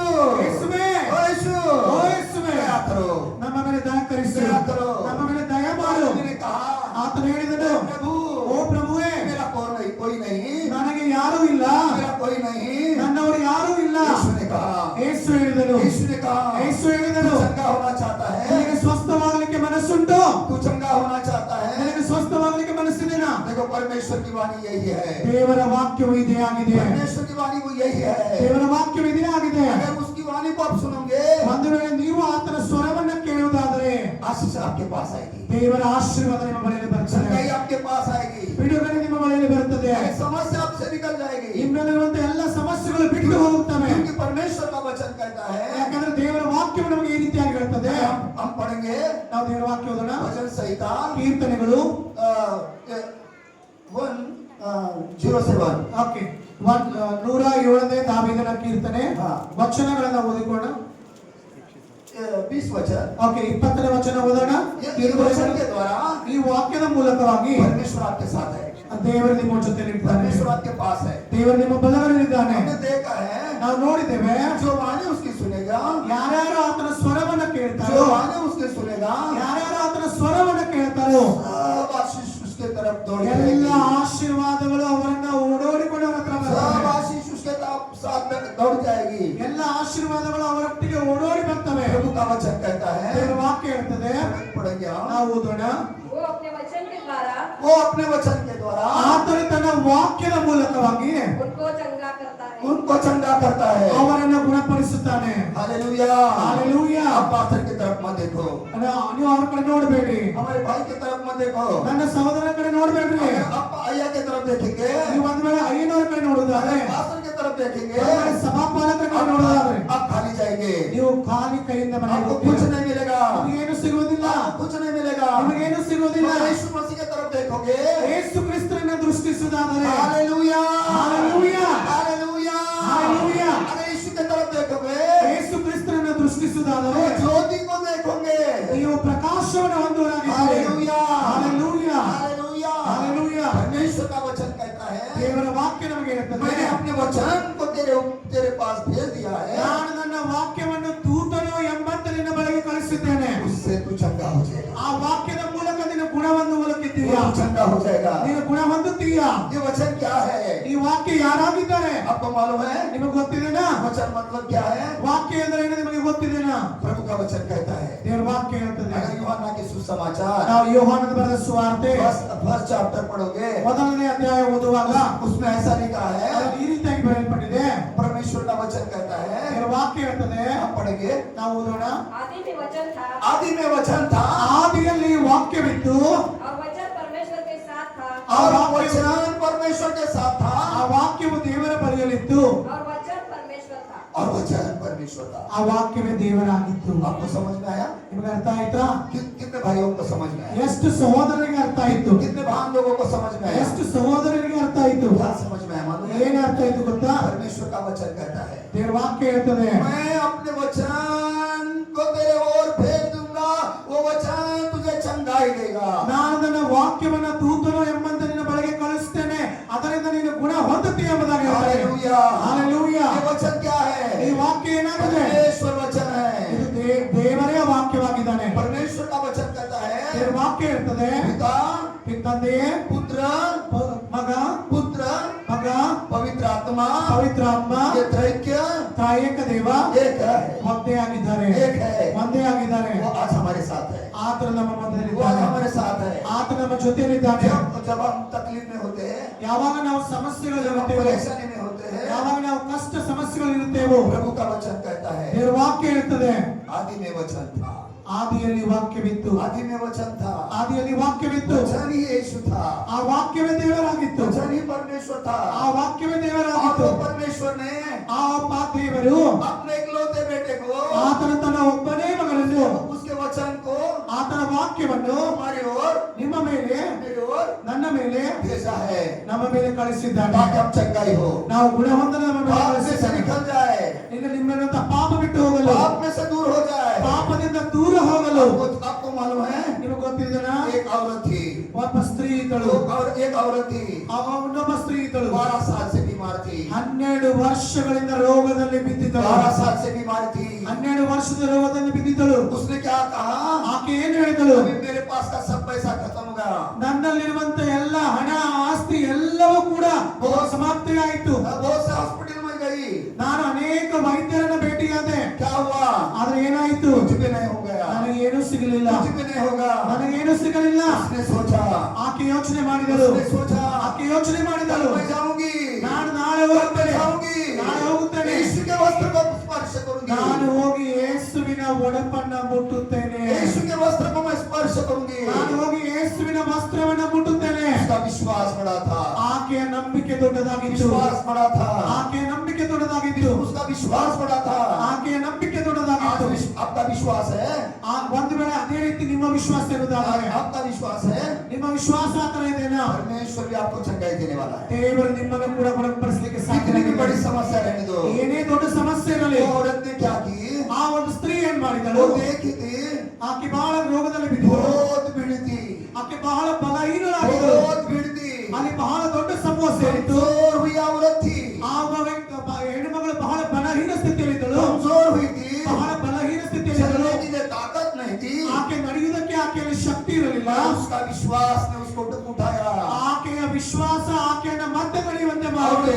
ಯೇಸುವೇ, ओ यीशु, ಓ ಯೇಸುವೇ, दया करो, ನಮ್ಮ ಮೇಲೆ ದಯಕರಿಸು, दया करो। ನಮ್ಮ ಮೇಲೆ ದಯ ಮಾಡು. उसने कहा, ಆತನು ಹೇಳಿದನು, प्रभु, ಓ ಪ್ರಭುವೇ, मेरा कोई नहीं, ನನಗೆ ಯಾರೂ ಇಲ್ಲ, मेरा कोई नहीं। ನನ್ನವರು ಯಾರೂ ಇಲ್ಲ. यीशु ने कहा, ಯೇಸು ಹೇಳಿದನು, यीशु ने कहा, ಯೇಸು तू ಹೇಳಿದನು, चंगा होना चाहता है, ನಿನಗೆ ಸ್ವಸ್ಥವಾಗಲಿಕ್ಕೆ ಮನಸ್ಸುಂಟು, तू चंगा होना चाहता है। ನಿನಗೆ ಸ್ವಸ್ಥವಾಗಲಿಕ್ಕೆ ಮನಸ್ಸಿದೆನಾ? देखो परमेश्वर की वाणी यही है, ದೇವರ ವಾಕ್ಯವು ಇದೇ ಆಗಿದೆ. परमेश्वर की वाणी वो यही है। ದೇವರ ವಾಕ್ಯವು ಇದೇ ಆಗಿದೆ. अगर उसकी वाणी को आप सुनोगे, ಒಂದು ವೇಳೆ ನೀವು ಆತನ ಸ್ವರವನ್ನ ಕೇಳುವುದಾದರೆ आशीष आपके पास आएगी, ದೇವರ ಆಶೀರ್ವಾದ ನಿಮ್ಮ ಬಳಿಯಲ್ಲಿ ಬರ್ತದೆ, चंगाई आपके पास आएगी, ಬಿಡುಗಡೆ ನಿಮ್ಮ ಬಳಿಯಲ್ಲಿ ಬರುತ್ತದೆ, समस्या आपसे निकल जाएगी, ನಿಮ್ಮಲ್ಲಿರುವಂತ ಎಲ್ಲ ಸಮಸ್ಯೆಗಳು ಬಿಟ್ಟು ಹೋಗುತ್ತವೆ. क्योंकि परमेश्वर का वचन कहता है। ಯಾಕಂದ್ರೆ ದೇವರ ವಾಕ್ಯವು ನಮಗೆ ಈ ರೀತಿಯಾಗಿ ಹೇಳ್ತದೆ. हम पढ़ेंगे ನಾವು ದೇವರ ವಾಕ್ಯ ಓದೋಣ. भजन संहिता ಕೀರ್ತನೆಗಳು 107, ಓಕೆ 107ನೇ ದಾವೀದನ ಕೀರ್ತನೆ, ಹಾ. ವಚನಗಳನ್ನ ಓದಿಕೊಳ್ಳೋಣ. 20 वचन। ಓಕೆ 20ನೇ ವಚನ ಓದೋಣ. ये वचन के द्वारा ಈ ವಾಕ್ಯದ ಮೂಲಕವಾಗಿ परमेश्वर आपके साथ है, ದೇವರು ನಿಮ್ಮ ಜೊತೆಯಲ್ಲಿ ಇರ್ತಾನೆ, परमेश्वर आपके पास है। ದೇವರು ನಿಮ್ಮ ಬಲಗಡೆಯಲ್ಲಿದ್ದಾನೆ. हमने देखा है, ನಾವು ನೋಡಿದ್ದೇವೆ, जो वाणी उसकी सुनेगा, ಯಾರ್ಯಾರು ಆತನ ಸ್ವರವನ್ನ जो ಕೇಳ್ತಾರೋ, वाणी उसके सुनेगा, ಯಾರ್ಯಾರು ಆತನ ಸ್ವರವನ್ನ ಕೇಳ್ತಾರೋ, सब आशीष उसके तरफ दौड़ ಎಲ್ಲ जाएगी, ಆಶೀರ್ವಾದಗಳು ಅವರನ್ನ ಓಡೋಡಿಕೊಂಡು ಅವರ ಹತ್ರ सब ಬರ್ತವೆ. आशीष उसके साथ दौड़ जाएगी। ಎಲ್ಲ ಆಶೀರ್ವಾದಗಳು ಅವರೊಟ್ಟಿಗೆ ಓಡೋಡಿ ಬರ್ತವೆ. प्रभु का वचन कहता है, ದೇವರ ವಾಕ್ಯ ಹೇಳ್ತದೆ, पढ़ेंगे हम, ನಾವು ಓದೋಣ. वो अपने वचन के द्वारा वो अपने वचन के द्वारा ಆತನು ತನ್ನ ವಾಕ್ಯದ ಮೂಲಕವಾಗಿ उनको चंगा करता है। उनको चंगा करता है। ಅವರನ್ನು ಗುಣಪಡಿಸುತ್ತಾನೆ. Hallelujah, hallelujah. आप पास्टर की तरफ मत देखो, ನೀವು ಅವ್ರ ಕಡೆ ನೋಡ್ಬೇಡಿ, हमारे भाई की तरफ मत देखो, ನನ್ನ ಸಹೋದರನ ಕಡೆ ನೋಡ್ಬೇಡ್ರಿ. अगर आप अय्या की तरफ देखेंगे, ನೀವು ಒಂದ್ ವೇಳೆ ಅಯ್ಯನವರ ಕಡೆ ನೋಡುದಾದ್ರೆ, अगर पास्टर की तरफ देखेंगे, ಸಭಾಪಾಲಕರ ಕಡೆ ನೋಡುದಾದ್ರೆ, आप खाली जाएंगे, ನೀವು ಖಾಲಿ ಕೈಯಿಂದ ಮನೆಗೆ आपको ಹೋಗ್ತೀರ. कुछ नहीं मिलेगा, ನಿಮಗೇನು ಸಿಗುವುದಿಲ್ಲ, आपको कुछ नहीं मिलेगा। ನಿಮಗೇನು ಸಿಗುವುದಿಲ್ಲ. मगर यीशु मसीह की तरफ देखोगे, ಯೇಸು ಕ್ರಿಸ್ತನನ್ನು ದೃಷ್ಟಿಸುವುದಾದರೆ, हालेलुया, हालेलूया, हालेलुया, हालेलूया। अगर यीशु की तरफ देखोगे, ಯೇಸು ಕ್ರಿಸ್ತನನ್ನು ದೃಷ್ಟಿಸುವುದಾದರೆ, तो ज्योति को देखोगे, ನೀವು ಪ್ರಕಾಶವನ್ನು ಹೊಂದುವರಾಗಿದ್ದೀರಿ. Hallelujah, hallelujah, hallelujah, hallelujah. परमेश्वर का वचन कहता है, ದೇವರ ವಾಕ್ಯ ನಮಗೆ तेरे पास भेज दिया है ನಾನು ನನ್ನ ವಾಕ್ಯವನ್ನು ದೂತನು ಎಂಬಂತೆ ನಿನ್ನ ಬಳಿಗೆ ಕಳಿಸಿದ್ದೇನೆ. उससे तू चंगा हो जाएगा ಆ ವಾಕ್ಯದ ಮೂಲಕ ನಿನ್ನ ಗುಣವನ್ನು ಹೊಲಕ್ಕಿದ್ದೀಯಾ, तू चंगा हो जाएगा ನೀನು ಗುಣ ಹೊಂದುತ್ತೀಯಾ. ये वचन क्या है ಈ ವಾಕ್ಯ ಯಾರಾಗಿದ್ದಾರೆ आपको मालूम है ನಿಮಗೆ ಗೊತ್ತಿದೆನಾ? वचन मतलब क्या है ವಾಕ್ಯ ಎಂದರೆ ಏನು ನಿಮಗೆ ಗೊತ್ತಿದೆನಾ? प्रभु का वचन कहता है ದೇವರ ವಾಕ್ಯ ಹೇಳ್ತದೆ. अगर यूहन्ना के सुसमाचार ನಾವು ಯೋಹಾನನ ಬರೆದ ಸುವಾರ್ತೆ फर्स्ट चैप्टर पढ़ोगे ಮೊದಲನೇ ಅಧ್ಯಾಯ ಓದುವಾಗ उसमें ऐसा लिखा है ಈ ರೀತಿಯಾಗಿ ಬರೆಯಲ್ಪಟ್ಟಿದೆ. परमेश्वर का वचन कहता है ದೇವರ ವಾಕ್ಯ ಹೇಳ್ತದೆ. हम पढ़ेंगे ನಾವು ಓದೋಣ. आदि में वचन था आदि में वचन था ಆದಿಯಲ್ಲಿ ವಾಕ್ಯವಿತ್ತು, और वचन परमेश्वर के साथ था और वचन परमेश्वर के साथ था ಆ ವಾಕ್ಯವು ದೇವರ ಬಳಿಯಲ್ಲಿತ್ತು, और वचन परमेश्वर था और वचन परमेश्वर था ಆ ವಾಕ್ಯವೇ ದೇವರಾಗಿತ್ತು. आपको समझ में आया ನಿಮಗೆ ಅರ್ಥ ಆಯ್ತಾ? कितने भाइयों को समझ में आया ಎಷ್ಟು ಸಹೋದರರಿಗೆ ಅರ್ಥ ಆಯ್ತು? कितने बहन लोगों को समझ में आया ಎಷ್ಟು ಸಹೋದರರಿಗೆ ಅರ್ಥ ಆಯ್ತು? क्या समझ में आया मालूम है ಏನ್ ಅರ್ಥ ಆಯ್ತು ಗೊತ್ತಾ? परमेश्वर का वचन कहता है ದೇವರ ವಾಕ್ಯ ಹೇಳ್ತದೆ, मैं अपने वचन को तेरे ओर भेज दूंगा वो वचन तुझे चंगाई देगा ನಾನು ನನ್ನ ವಾಕ್ಯವನ್ನ ದೂತನು ಎಂಬಂತೆ ನಿನ್ನ ಬಳಿಗೆ ಕಳಿಸ್ತೇನೆ, ಅದರಿಂದ ನೀನು ಗುಣ ಹೊಂದುತ್ತೀಯ ಎಂಬುದಾಗಿ ಹೇಳ್ತಾರೆ. Hallelujah hallelujah. ये वचन क्या है ಈ ವಾಕ್ಯ ಏನಾಗಿದೆ? परमेश्वर वचन है ಇದು ದೇವರೇ ವಾಕ್ಯವಾಗಿದ್ದಾನೆ. परमेश्वर का वचन कहता है ದೇವರ ವಾಕ್ಯ ಹೇಳ್ತದೆ, पिता ತಂದೆ, पुत्र ಮಗ, पुत्र ಮಗ, पवित्र आत्मा ಪವಿತ್ರಾತ್ಮ, ये त्रैक्य ತ್ರಿಯೇಕ ದೇವ एक है ಒಂದೇ ಆಗಿದ್ದಾರೆ, एक है ಒಂದೇ ಆಗಿದ್ದಾರೆ. वो आज हमारे साथ है ಆತನು ನಮ್ಮ वो आज ಮಧ್ಯದಲ್ಲಿದ್ದಾನೆ, हमारे साथ है ಆತ ನಮ್ಮ ಜೊತೆಯಲ್ಲಿದ್ದಾನೆ. जब हम तकलीफ में होते हैं ಯಾವಾಗ ನಾವು जब हम ಸಮಸ್ಯೆಗಳಿರುತ್ತೇವೆ, परेशानी में होते हैं ಯಾವಾಗ ನಾವು ಕಷ್ಟ ಸಮಸ್ಯೆಗಳಿರುತ್ತೇವೋ, प्रभु का वचन कहता है ದೇವರ ವಾಕ್ಯ ಹೇಳ್ತದೆ, आदि में वचन था ಆದಿಯಲ್ಲಿ ವಾಕ್ಯವಿತ್ತು, आदि में वचन था ಆದಿಯಲ್ಲಿ ವಾಕ್ಯವಿತ್ತು, वचन ही यीशु था ಆ ವಾಕ್ಯವೇ ದೇವರಾಗಿತ್ತು, वचन ही परमेश्वर था ಆ ವಾಕ್ಯವೇ और ದೇವರಾಗಿತ್ತು. वो परमेश्वर ने ಆ ದೇವರು अपने इकलौते बेटे को ಆತನ ತನ್ನ ಒಬ್ಬನೇ ಮಗನನ್ನು, उसके वचन को ಆತನ ವಾಕ್ಯವನ್ನು हमारी ओर ನಿಮ್ಮ ಮೇಲೆ, मेरी ओर ನನ್ನ ಮೇಲೆ, भेजा है ನಮ್ಮ ಮೇಲೆ कಳಿಸಿದ್ದಾನೆ. ताकि हम चंगाई हो ನಾವು ಗುಣ ಹೊಂದಲು ನಮ್ಮ ಮೇಲೆ पाप में से ಕಳಿಸಿದ್ದಾನೆ. निकल जाए ಇನ್ನು ನಿಮ್ಮೆಲ್ಲಂತ ಪಾಪ ಬಿಟ್ಟು ಹೋಗಲು, पाप में से दूर हो जाए ಪಾಪದಿಂದ ದೂರ ಹೋಗಲು. आपको मालूम है ನಿಮಗೆ ಗೊತ್ತಿದೆನಾ? एक औरत थी ಒಬ್ಬ ಸ್ತ್ರೀ ಇದ್ದಳು, एक औरत थी ಇನ್ನೊಬ್ಬ ಸ್ತ್ರೀ ಇದ್ದಳು, 12 साल से बीमार थी 12 ವರ್ಷಗಳಿಂದ ರೋಗದಲ್ಲಿ ಬಿದ್ದಿದ್ದಳು, 12 साल से बीमार थी 12 ವರ್ಷದ ರೋಗದಲ್ಲಿ ಬಿದ್ದಿದ್ದಳು. उसने क्या कहा ಆಕೆ ಏನು ಹೇಳಿದಳು? अभी मेरे पास का सब पैसा खत्म हो गया ನನ್ನಲ್ಲಿರುವಂತ ಎಲ್ಲ ಹಣ ಆಸ್ತಿ ಎಲ್ಲವೂ ಕೂಡ ಸಮಾಪ್ತಿ ಆಯಿತು. बहुत से हॉस्पिटल में गई ನಾನು ಅನೇಕ ವೈದ್ಯರನ್ನ ಭೇಟಿಯಾದೆ, क्या हुआ ಆದ್ರೆ ಏನಾಯ್ತು? कुछ भी नहीं हो गया ನನಗೇನು ಸಿಗಲಿಲ್ಲ, कुछ भी नहीं होगा ನನಗೇನು ಸಿಗಲಿಲ್ಲ. उसने सोचा ಆಕೆ ಯೋಚನೆ ಮಾಡಿದಳು, उसने सोचा ಆಕೆ ಯೋಚನೆ कल ಮಾಡಿದಳು, मैं जाऊंगी ನಾನು ನಾಳೆ कल मैं ಹೋಗ್ತೇನೆ, जाऊंगी ನಾಳೆ ಹೋಗುತ್ತೇನೆ, यीशु के वस्त्र को स्पर्श करूंगी ನಾನು ಹೋಗಿ ಯೇಸುವಿನ ಒಡಪನ್ನ ಮುಟ್ಟುತ್ತೇನೆ, यीशु के वस्त्र को मैं स्पर्श करूंगी ನಾನು ಹೋಗಿ ಯೇಸುವಿನ ವಸ್ತ್ರವನ್ನ ಮುಟ್ಟುತ್ತೇನೆ. उसका विश्वास बड़ा था ಆಕೆಯ ನಂಬಿಕೆ ದೊಡ್ಡದಾಗಿತ್ತು, विश्वास बड़ा था ಆಕೆಯ ನಂಬಿಕೆ ದೊಡ್ಡದಾಗಿತ್ತು, उसका विश्वास बड़ा था ಆಕೆಯ ನಂಬಿಕೆ आज ದೊಡ್ಡದಾಗಿತ್ತು. आपका विश्वास है ಒಂದು ವೇಳೆ ಅದೇ ರೀತಿ ನಿಮ್ಮ ವಿಶ್ವಾಸ आज ಇರುವುದಾದರೆ, आपका विश्वास है ನಿಮ್ಮ ವಿಶ್ವಾಸ ಆ ತರ ಇದೆನಾ? परमेश्वर भी आपको चंगाई देने वाला है ದೇವರು ನಿಮ್ಮನ್ನು ಕೂಡ ಗುಣಪಡಿಸಲಿಕ್ಕೆ कितनी भी बड़ी ಸಾಧ್ಯವಾಗಿದೆ. समस्या रहने दो ಏನೇ ದೊಡ್ಡ ಸಮಸ್ಯೆ ಇರಲಿ, वो औरत ने क्या की ಆ ಒಂದು ಸ್ತ್ರೀ ಏನ್ वो ಮಾಡಿದಳು? देखी थी ಆಕೆ ಬಹಳ ರೋಗದಲ್ಲಿ ಬಿದ್ದಿದ್ದಳು, बहुत भीड़ थी ಆಕೆ ಬಹಳ ಬಲಹೀನಳಾಗಿದ್ದಳು, बहुत भीड़ थी ಅಲ್ಲಿ ಬಹಳ ದೊಡ್ಡ ಸಮೂಹ ಸೇರಿತ್ತು. कमजोर हुई औरत थी ಆ ಹೆಣ್ಣುಮಗಳು ಬಹಳ ಬಲಹೀನ ಸ್ಥಿತಿಯಲ್ಲಿದ್ದಳು, कमजोर हुई थी ಬಹಳ ಬಲಹೀನ ಸ್ಥಿತಿಯಲ್ಲಿದ್ದಳು. चलने के लिए ताकत नहीं थी ಆಕೆ ನಡೆಯುವುದಕ್ಕೆ ಆಕೆಯಲ್ಲಿ ಶಕ್ತಿ ಇರಲಿಲ್ಲ. उसका विश्वास ने उसको उठाया ಆಕೆಯ ವಿಶ್ವಾಸ ಆಕೆಯನ್ನ ಮತ್ತೆ ನಡೆಯುವಂತೆ और ಮಾಡಿತು.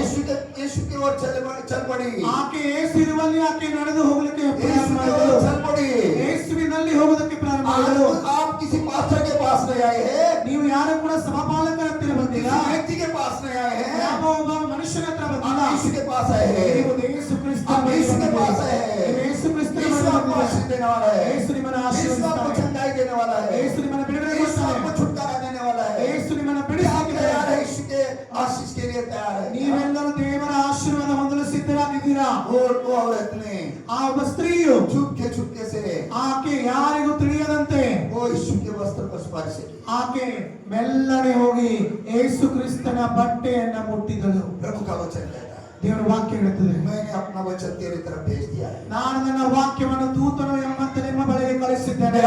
यीशु की ओर चल पड़ी ಆಕೆ ಯೇಸು ಇರುವಲ್ಲಿ ಆಕೆ ನಡೆದು ಹೋಗಲಿಕ್ಕೆ ಪ್ರಯಾಸ यीशु की ಮಾಡಿದಳು, ओर चल पड़ी ಯೇಸುವಿನಲ್ಲಿ ಹೋಗೋದಕ್ಕೆ ಪ್ರಾರಂಭ ಮಾಡಿದಳು. आप किसी पास्टर के पास नहीं आए हैं ನೀವು ಯಾರು ಕೂಡ ಸಭಾಪಾಲಕರ ಹತ್ತಿರ ಬಂದಿಲ್ಲ, किसी व्यक्ति के पास नहीं आए हैं ಯಾವ ಒಬ್ಬ ಮನುಷ್ಯನ ಹತ್ರ ಬಂದಿಲ್ಲ, आप यीशु के पास आए हैं ನೀವು ಯೇಸು ಕ್ರಿಸ್ತನ आप ಬಳಿಗೆ यीशु के ಬಂದಿದ್ದೀರಿ. पास आए हैं ನೀವು ಯೇಸು ಕ್ರಿಸ್ತನ यीशु ಬಳಿಗೆ आपको ಬಂದಿದ್ದೀರಿ. आशीष देने वाला है ಯೇಸು ನಿಮ್ಮನ್ನು यीशु आपको ಆಶೀರ್ವದಿಸುತ್ತಾನೆ, चंगाई देने वाला है ಯೇಸು ನಿಮ್ಮನ್ನು ಬಿಡುಗಡೆ यीशु आपको ಮಾಡುತ್ತಾನೆ, छुटकारा देने वाला है ಯೇಸು ನಿಮ್ಮನ್ನು आप ಬಿಡಿಸಲಿಕ್ಕೆ तैयार है यीशु के आशीष के लिए तैयार है ನೀವೆಲ್ಲರೂ ದೇವರ ಆಶೀರ್ವಾದ ಹೊಂದಲು ಸಿದ್ಧರಾಗಿದ್ದೀರಾ? और वो औरत ने ಆ ಒಬ್ಬ ಸ್ತ್ರೀಯು चुपके से ಆಕೆ ಯಾರಿಗೂ ತಿಳಿಯದಂತೆ वो यीशु के वस्त्र को स्पर्श की ಆಕೆ ಮೆಲ್ಲನೆ ಹೋಗಿ ಯೇಸು ಕ್ರಿಸ್ತನ ಬಟ್ಟೆಯನ್ನ ಮುಟ್ಟಿದಳು. प्रभु का वचन कहता है ದೇವರ ವಾಕ್ಯ ಹೇಳುತ್ತದೆ, मैंने अपना वचन तेरे तरफ भेज दिया है। ನಾನು ನನ್ನ ವಾಕ್ಯವನ್ನು ದೂತನು ಎಂಬಂತೆ ನಿಮ್ಮ ಬಳಿಗೆ ಕಳಿಸಿದ್ದೇನೆ.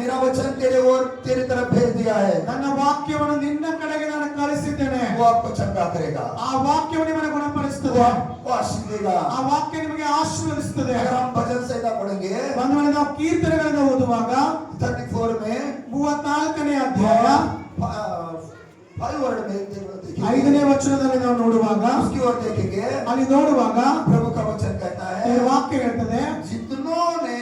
मेरा वचन तेरे तरफ भेज दिया है। ನನ್ನ ವಾಕ್ಯವನ್ನು ನಿನ್ನ ಕಡೆಗೆ ನಾನು ಕಳಿಸಿದ್ದೇನೆ. वो आपको चंगा करेगा, ಆ ವಾಕ್ಯವು ನಿಮ್ಮನ್ನು वो ಗುಣಪಡಿಸುತ್ತದೆ, आपको आशीष देगा। ಆ ವಾಕ್ಯ ನಿಮಗೆ ಆಶೀರ್ವದಿಸುತ್ತದೆ. अगर हम भजन संहिता पढ़ेंगे ಒಂದು ವೇಳೆ ನಾವು ಕೀರ್ತನೆಗಳನ್ನು ಓದುವಾಗ 34 में 34ನೇ ಅಧ್ಯಾಯ 5 वर्ड में देखेंगे, 5ನೇ ವಚನದಲ್ಲಿ ನಾವು ನೋಡುವಾಗ, उसकी ओर देखेंगे, ಅಲ್ಲಿ ನೋಡುವಾಗ प्रभु का वचन कहता ದೇವರ है ವಾಕ್ಯ ಹೇಳ್ತದೆ, जितनों ने,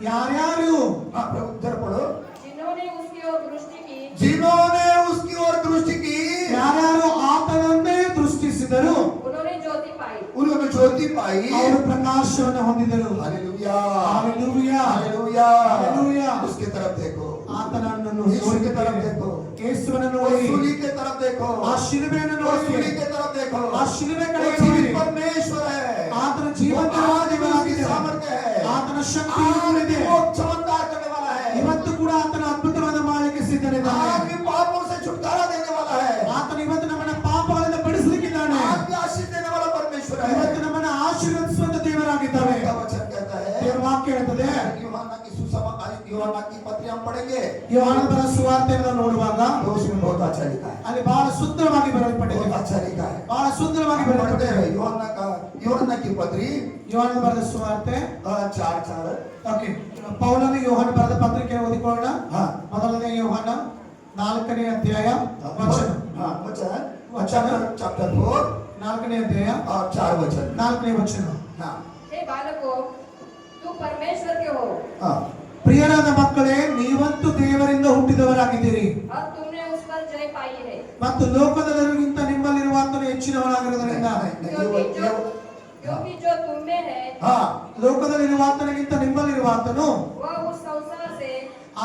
ಯಾರ್ಯಾರು हाँ प्रभु इधर पढ़ो, जिन्होंने उसकी ओर दृष्टि की, जिन्होंने उसकी ओर दृष्टि की ಯಾರ್ಯಾರು ಆತನನ್ನೇ ದೃಷ್ಟಿಸಿದರು उन्होंने ज्योति पाई। उन्होंने ज्योति पाई। ಅವರು ಪ್ರಕಾಶವನ್ನು ಹೊಂದಿದರು. Hallelujah, hallelujah, hallelujah, hallelujah. उसके तरफ देखो, ಆತನನ್ನು यीशु की तरफ देखो, ಯೇಸುವನ್ನು वो ನೋಡಿ, सूली के तरफ देखो, ಆ ಶಿಲುಬೆಯನ್ನು वो ನೋಡಿ, सूली के तरफ देखो, ಆ ಶಿಲುಬೆ वो ಕಡೆಗೆ जीवित ನೋಡಿ. परमेश्वर है, ಆತನ वो ಜೀವಂತವಾದ आज भी उसकी ದೇವರಾಗಿದ್ದಾನೆ. सामर्थ्य है, ಆತನ ಶಕ್ತಿ आज भी ಇದೆ. वो चमत्कार करने वाला है, ಇವತ್ತು ಕೂಡ ಆತನ ಅದ್ಭುತವಾದ ಮಾಡಲಿಕ್ಕೆ ಸಿದ್ಧನಿದ್ದಾನೆ. आज भी पापों से छुटकारा देने वाला है, ಆತನು ಇವತ್ತು ನಮ್ಮನ್ನ ಪಾಪಗಳಿಂದ ಬಿಡಿಸಲಿಕ್ಕಿದ್ದಾನೆ. आज भी आशीष देने वाला परमेश्वर है। ಇವತ್ತು ನಮ್ಮನ್ನ ಆಶೀರ್ವದಿಸುವಂತ ದೇವರಾಗಿದ್ದಾನೆ. का वचन कहता है, ದೇವರ ವಾಕ್ಯ ಹೇಳ್ತದೆ, यूहन्ना की पत्री हम पढ़ेंगे ಯೋಹಾನನ ಬರೆದ ಸುವಾರ್ತೆಯನ್ನು ನೋಡುವಾಗ तो उसमें बहुत अच्छा लिखा है, ಅಲ್ಲಿ ಬಹಳ ಸುಂದರವಾಗಿ ಬರೆಯಲ್ಪಟ್ಟಿದೆ, बहुत अच्छा लिखा है। ಬಹಳ ಸುಂದರವಾಗಿ हम पढ़ते ಬರೆಯಲ್ಪಟ್ಟಿದೆ. हैं यूहन्ना की पत्री ಯೋಹಾನನ ಬರೆದ ಸುವಾರ್ತೆ 4:4। ಓಕೆ, ಪೌಲನ ಯೋಹಾನ ಬರೆದ ಪತ್ರಿಕೆ ಓದಿಕೊಳ್ಳೋಣ. हाँ ಮೊದಲನೇ ಯೋಹಾನ 4ನೇ ಅಧ್ಯಾಯ ವಚನ, हाँ वचन वचन चैप्टर 4 4ನೇ ಅಧ್ಯಾಯ और 4 वचन। 4ನೇ ವಚನ. हाँ हे बालकों, तुम परमेश्वर के हो हाँ ಪ್ರಿಯರಾದ ಮಕ್ಕಳೇ, ನೀವಂತೂ ದೇವರಿಂದ ಹುಟ್ಟಿದವರಾಗಿದ್ದೀರಿ और तुमने उस पर जय पाई है, ಮತ್ತು ಲೋಕದಲ್ಲಿರುವಂತ ನಿಮ್ಮಲ್ಲಿರುವ ಆತನು ಹೆಚ್ಚಿನವನಾಗಿರುವುದರಿಂದ. क्योंकि जो तुम में है हाँ ಲೋಕದಲ್ಲಿರುವ ಆತನಿಗಿಂತ ನಿಮ್ಮಲ್ಲಿರುವ ಆತನು, वह उस संसार से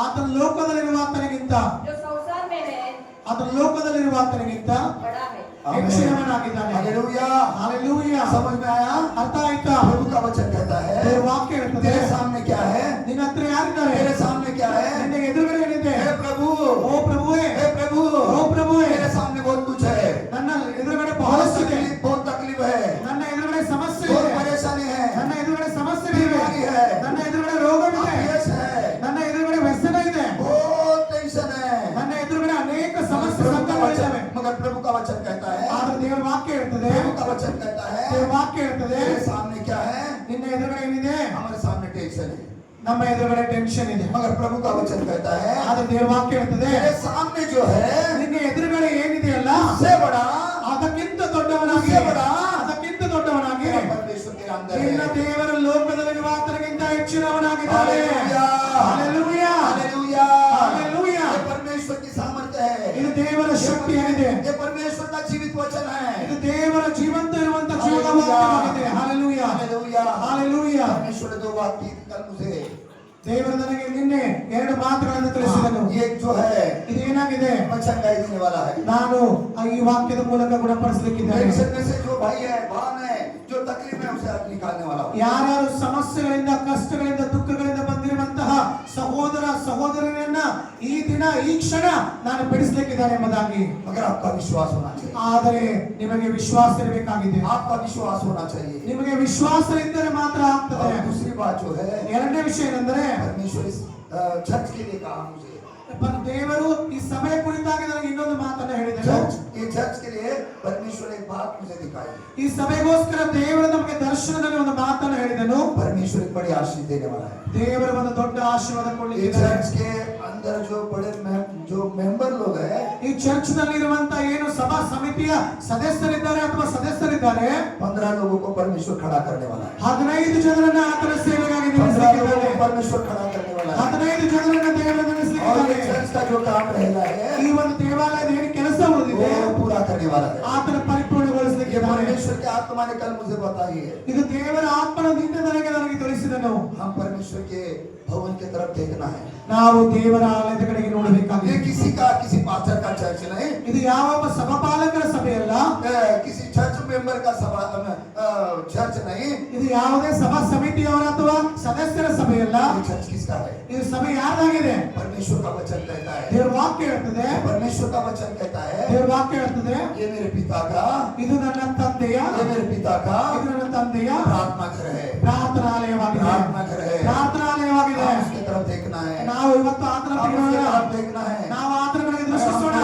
ಆತನ ಲೋಕದಲ್ಲಿರುವ ಆತನಿಗಿಂತ, जो संसार में है ಆತನ ಲೋಕದಲ್ಲಿರುವ ಆತನಿಗಿಂತ बड़ा है। ಹೆಚ್ಚಿನವನಾಗಿದ್ದಾನೆ. Hallelujah, hallelujah. समझ में आया? ಅರ್ಥ ಆಯ್ತಾ? प्रभु का वचन कहता है, ದೇವರ ವಾಕ್ಯ ಹೇಳ್ತದೆ, तेरे सामने क्या है, ನಿನ್ನ ಹತ್ರ ಯಾರಿದ್ದಾರೆ, तेरे सामने क्या है, ನಿನ್ನ ಎದುರುಗಡೆ ಏನಿದೆ? हे प्रभु, ಓ ಪ್ರಭುವೇ, हे प्रभु, ಓ ಪ್ರಭುವೇ, तेरे सामने बहुत कुछ है, ನನ್ನ ಎದುರುಗಡೆ बहुत ಬಹಳಷ್ಟಿದೆ, तकलीफ है, ನನ್ನ ಎದುರುಗಡೆ ಸಮಸ್ಯೆ बहुत ಇದೆ, परेशानी है, ನನ್ನ ಎದುರುಗಡೆ ಸಮಸ್ಯೆಗಳಿವೆ, बीमारी है, ನನ್ನ ಎದುರುಗಡೆ ರೋಗವಿದೆ, अपयश है, ನನ್ನ ಎದುರುಗಡೆ ವ್ಯಸನ ಇದೆ, बहुत टेंशन है। ನನ್ನ ಎದುರುಗಡೆ ಅನೇಕ ಸಮಸ್ಯೆ प्रभु का ಸಂಕಟಗಳಿದ್ದಾವೆ. वचन, मगर प्रभु का वचन कहता है, ಆದ್ರೆ ದೇವರ ವಾಕ್ಯ ಹೇಳ್ತದೆ, प्रभु का वचन कहता है, ದೇವರ ವಾಕ್ಯ ಹೇಳ್ತದೆ, तेरे सामने क्या है, ನಿನ್ನ ಎದುರುಗಡೆ ಏನಿದೆ? हमारे सामने टेंशन है, ನಮ್ಮ ಎದುರುಗಡೆ ಟೆನ್ಷನ್ ಇದೆ. मगर प्रभु का वचन कहता है, ಆದ್ರೆ ದೇವರ ವಾಕ್ಯ ಹೇಳ್ತದೆ, तेरे सामने जो है ನಿನ್ನ ಎದುರುಗಡೆ ಏನಿದೆಯಲ್ಲ उससे बड़ा ಅದಕ್ಕಿಂತ ದೊಡ್ಡವನಾಗಿ, उससे बड़ा ಅದಕ್ಕಿಂತ ದೊಡ್ಡವನಾಗಿ तेरा परमेश्वर तेरे अंदर ನಿನ್ನ है। ದೇವರ ಲೋಕದಲ್ಲಿರುವ ಆತನಿಗಿಂತ ಹೆಚ್ಚಿನವನಾಗಿದ್ದಾನೆ. Hallelujah, hallelujah, hallelujah, hallelujah. ये परमेश्वर की सामर्थ्य है, ಇದು ದೇವರ ಶಕ್ತಿಯಾಗಿದೆ, ये परमेश्वर का जीवित वचन है। ಇದು ದೇವರ ಜೀವಂತ ಇರುವಂತ ಜೀವನ ವಾಕ್ಯವಾಗಿದೆ. Hallelujah, hallelujah, hallelujah. परमेश्वर ने 2 बात की कल मुझे, ದೇವರು ನನಗೆ ನಿನ್ನೆ 2 ಮಾತುಗಳನ್ನು ತಿಳಿಸಿದನು. एक जो है ಇದೇನಾಗಿದೆ? वचन गाई देने वाला है। ನಾನು ಈ ವಾಕ್ಯದ ಮೂಲಕ ಗುಣಪಡಿಸಲಿಕ್ಕಿದ್ದೇನೆ. टेंशन में से जो भाई है, बहन है, जो तकलीफ है उसे आप निकालने वाला हूं। ಯಾರ್ಯಾರು ಸಮಸ್ಯೆಗಳಿಂದ, ಕಷ್ಟಗಳಿಂದ, ದುಃಖಗಳಿಂದ ಬಂದಿರುವಂತಹ ಸಹೋದರ ಸಹೋದರರನ್ನ ಈ ದಿನ ಈ ಕ್ಷಣ ನಾನು ಬಿಡಿಸಲಿಕ್ಕಿದ್ದೇನೆ ಎಂಬುದಾಗಿ. मगर आपका विश्वास होना चाहिए, ಆದರೆ ನಿಮಗೆ ವಿಶ್ವಾಸ ಇರಬೇಕಾಗಿದೆ. आपका विश्वास होना चाहिए। ನಿಮಗೆ ವಿಶ್ವಾಸ ಇದ್ದರೆ ಮಾತ್ರ ಆಗ್ತದೆ. और दूसरी बात जो है, ಎರಡನೇ ವಿಷಯ ಏನಂದ್ರೆ, परमेश्वर इस चर्च के लिए कहा मुझे, ದೇವರು ಈ ಸಭೆ ಕುರಿತಾಗಿ ನನಗೆ ಇನ್ನೊಂದು ಮಾತನ್ನ ಹೇಳಿದರು. ये चर्च के लिए परमेश्वर एक बात मुझे दिखाई, ಈ सभೆಗೋಸ್ಕರ ದೇವರು ನಮಗೆ ದರ್ಶನದಲ್ಲಿ ಒಂದು ಮಾತನ್ನು ಹೇಳಿದನು. परमेश्वर एक बड़ी आशीष देने वाला है। ದೇವರು ಒಂದು ದೊಡ್ಡ ಆಶೀರ್ವಾದ ये ಕೊಡಲಿದ್ದಾರೆ. चर्च के अंदर जो बड़े जो मेंबर लोग हैं, ಈ ಚರ್ಚ್ ನಲ್ಲಿ ಇರುವಂತ ಏನು ಸಭಾ ಸಮಿತಿಯ ಸದಸ್ಯರಿದ್ದಾರೆ ಅಥವಾ ಸದಸ್ಯರಿದ್ದಾರೆ, 15 लोगों को परमेश्वर खड़ा करने वाला है। 15 ಜನರನ್ನ ಆತನ ಸೇವೆಗಾಗಿ 15 लोगों ನೇಮಿಸಿದ್ದಾರೆ. को परमेश्वर खड़ा करने वाला है। 15 ಜನರನ್ನ ದೇವರು और ನೇಮಿಸಿದ್ದಾರೆ. ये चर्च का जो काम रहना है ಈ ಒಂದು ದೇವಾಲಯದ ಏನು ಕೆಲಸ ಉಳಿದಿದೆ वो पूरा करने वाला है। ಆತನ ये ಪರಿಪೂರ್ಣಗೊಳಿಸಲಿಕ್ಕೆ परमेश्वर के आत्मा ने कल मुझे बताई है। ಇದು ದೇವರ ಆತ್ಮನ ನಿನ್ನೆ ನನಗೆ ತಿಳಿಸಿದನು. हम परमेश्वर के भवन की तरफ देखना है। ನಾವು ದೇವರ ಆಲಯದ ಕಡೆಗೆ ये ನೋಡಬೇಕಾಗಿದೆ. किसी पास्टर का चर्च नहीं, ಇದು ಯಾವ ಸಭಾಪಾಲಕರ ಸಭೆಯಲ್ಲ, किसी चर्च मेंबर का चर्च नहीं, ಇದು ಯಾವುದೇ ಸಭಾ ಸಮಿತಿಯವರ ಅಥವಾ ಸದಸ್ಯರ ಸಭೆಯಲ್ಲ. ये चर्च किसका है? ಇದು ಸಭೆ ಯಾರ್ದಾಗಿದೆ? परमेश्वर का वचन कहता है, ದೇವರ ವಾಕ್ಯ ಹೇಳ್ತದೆ, परमेश्वर का वचन कहता है, ದೇವರ ವಾಕ್ಯ ಹೇಳ್ತದೆ, ये मेरे पिता का, ಇದು ನನ್ನ ತಂದೆಯ, ये मेरे पिता का ಇದು ನನ್ನ ತಂದೆಯ प्रार्थना घर है, ಪ್ರಾರ್ಥನಾಲಯವಾಗಿದೆ. प्रार्थना घर है। ಪ್ರಾರ್ಥನಾಲಯವಾಗಿದೆ. आप उसकी तरफ देखना है, ನಾವು ಇವತ್ತು ಆತನ आप ಕಡೆಗೆ उसकी ನೋಡೋಣ. तरफ देखना है। ನಾವು ಆತನ ಕಡೆಗೆ ದೃಷ್ಟಿಸೋಣ.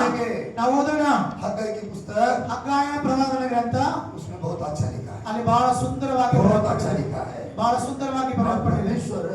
ನಾವು ಓದೋಣ. हग्गाई की पुस्तक, ಹಗ್ಗಾಯನ ಪ್ರವಾದನ ಗ್ರಂಥ, उसमें बहुत अच्छा लिखा है, ಅಲ್ಲಿ ಬಹಳ ಸುಂದರವಾಗಿ बहुत अच्छा लिखा है। ಬಹಳ ಸುಂದರವಾಗಿ ಬರೆಯಲ್ಪಟ್ಟಿದೆ. परमेश्वर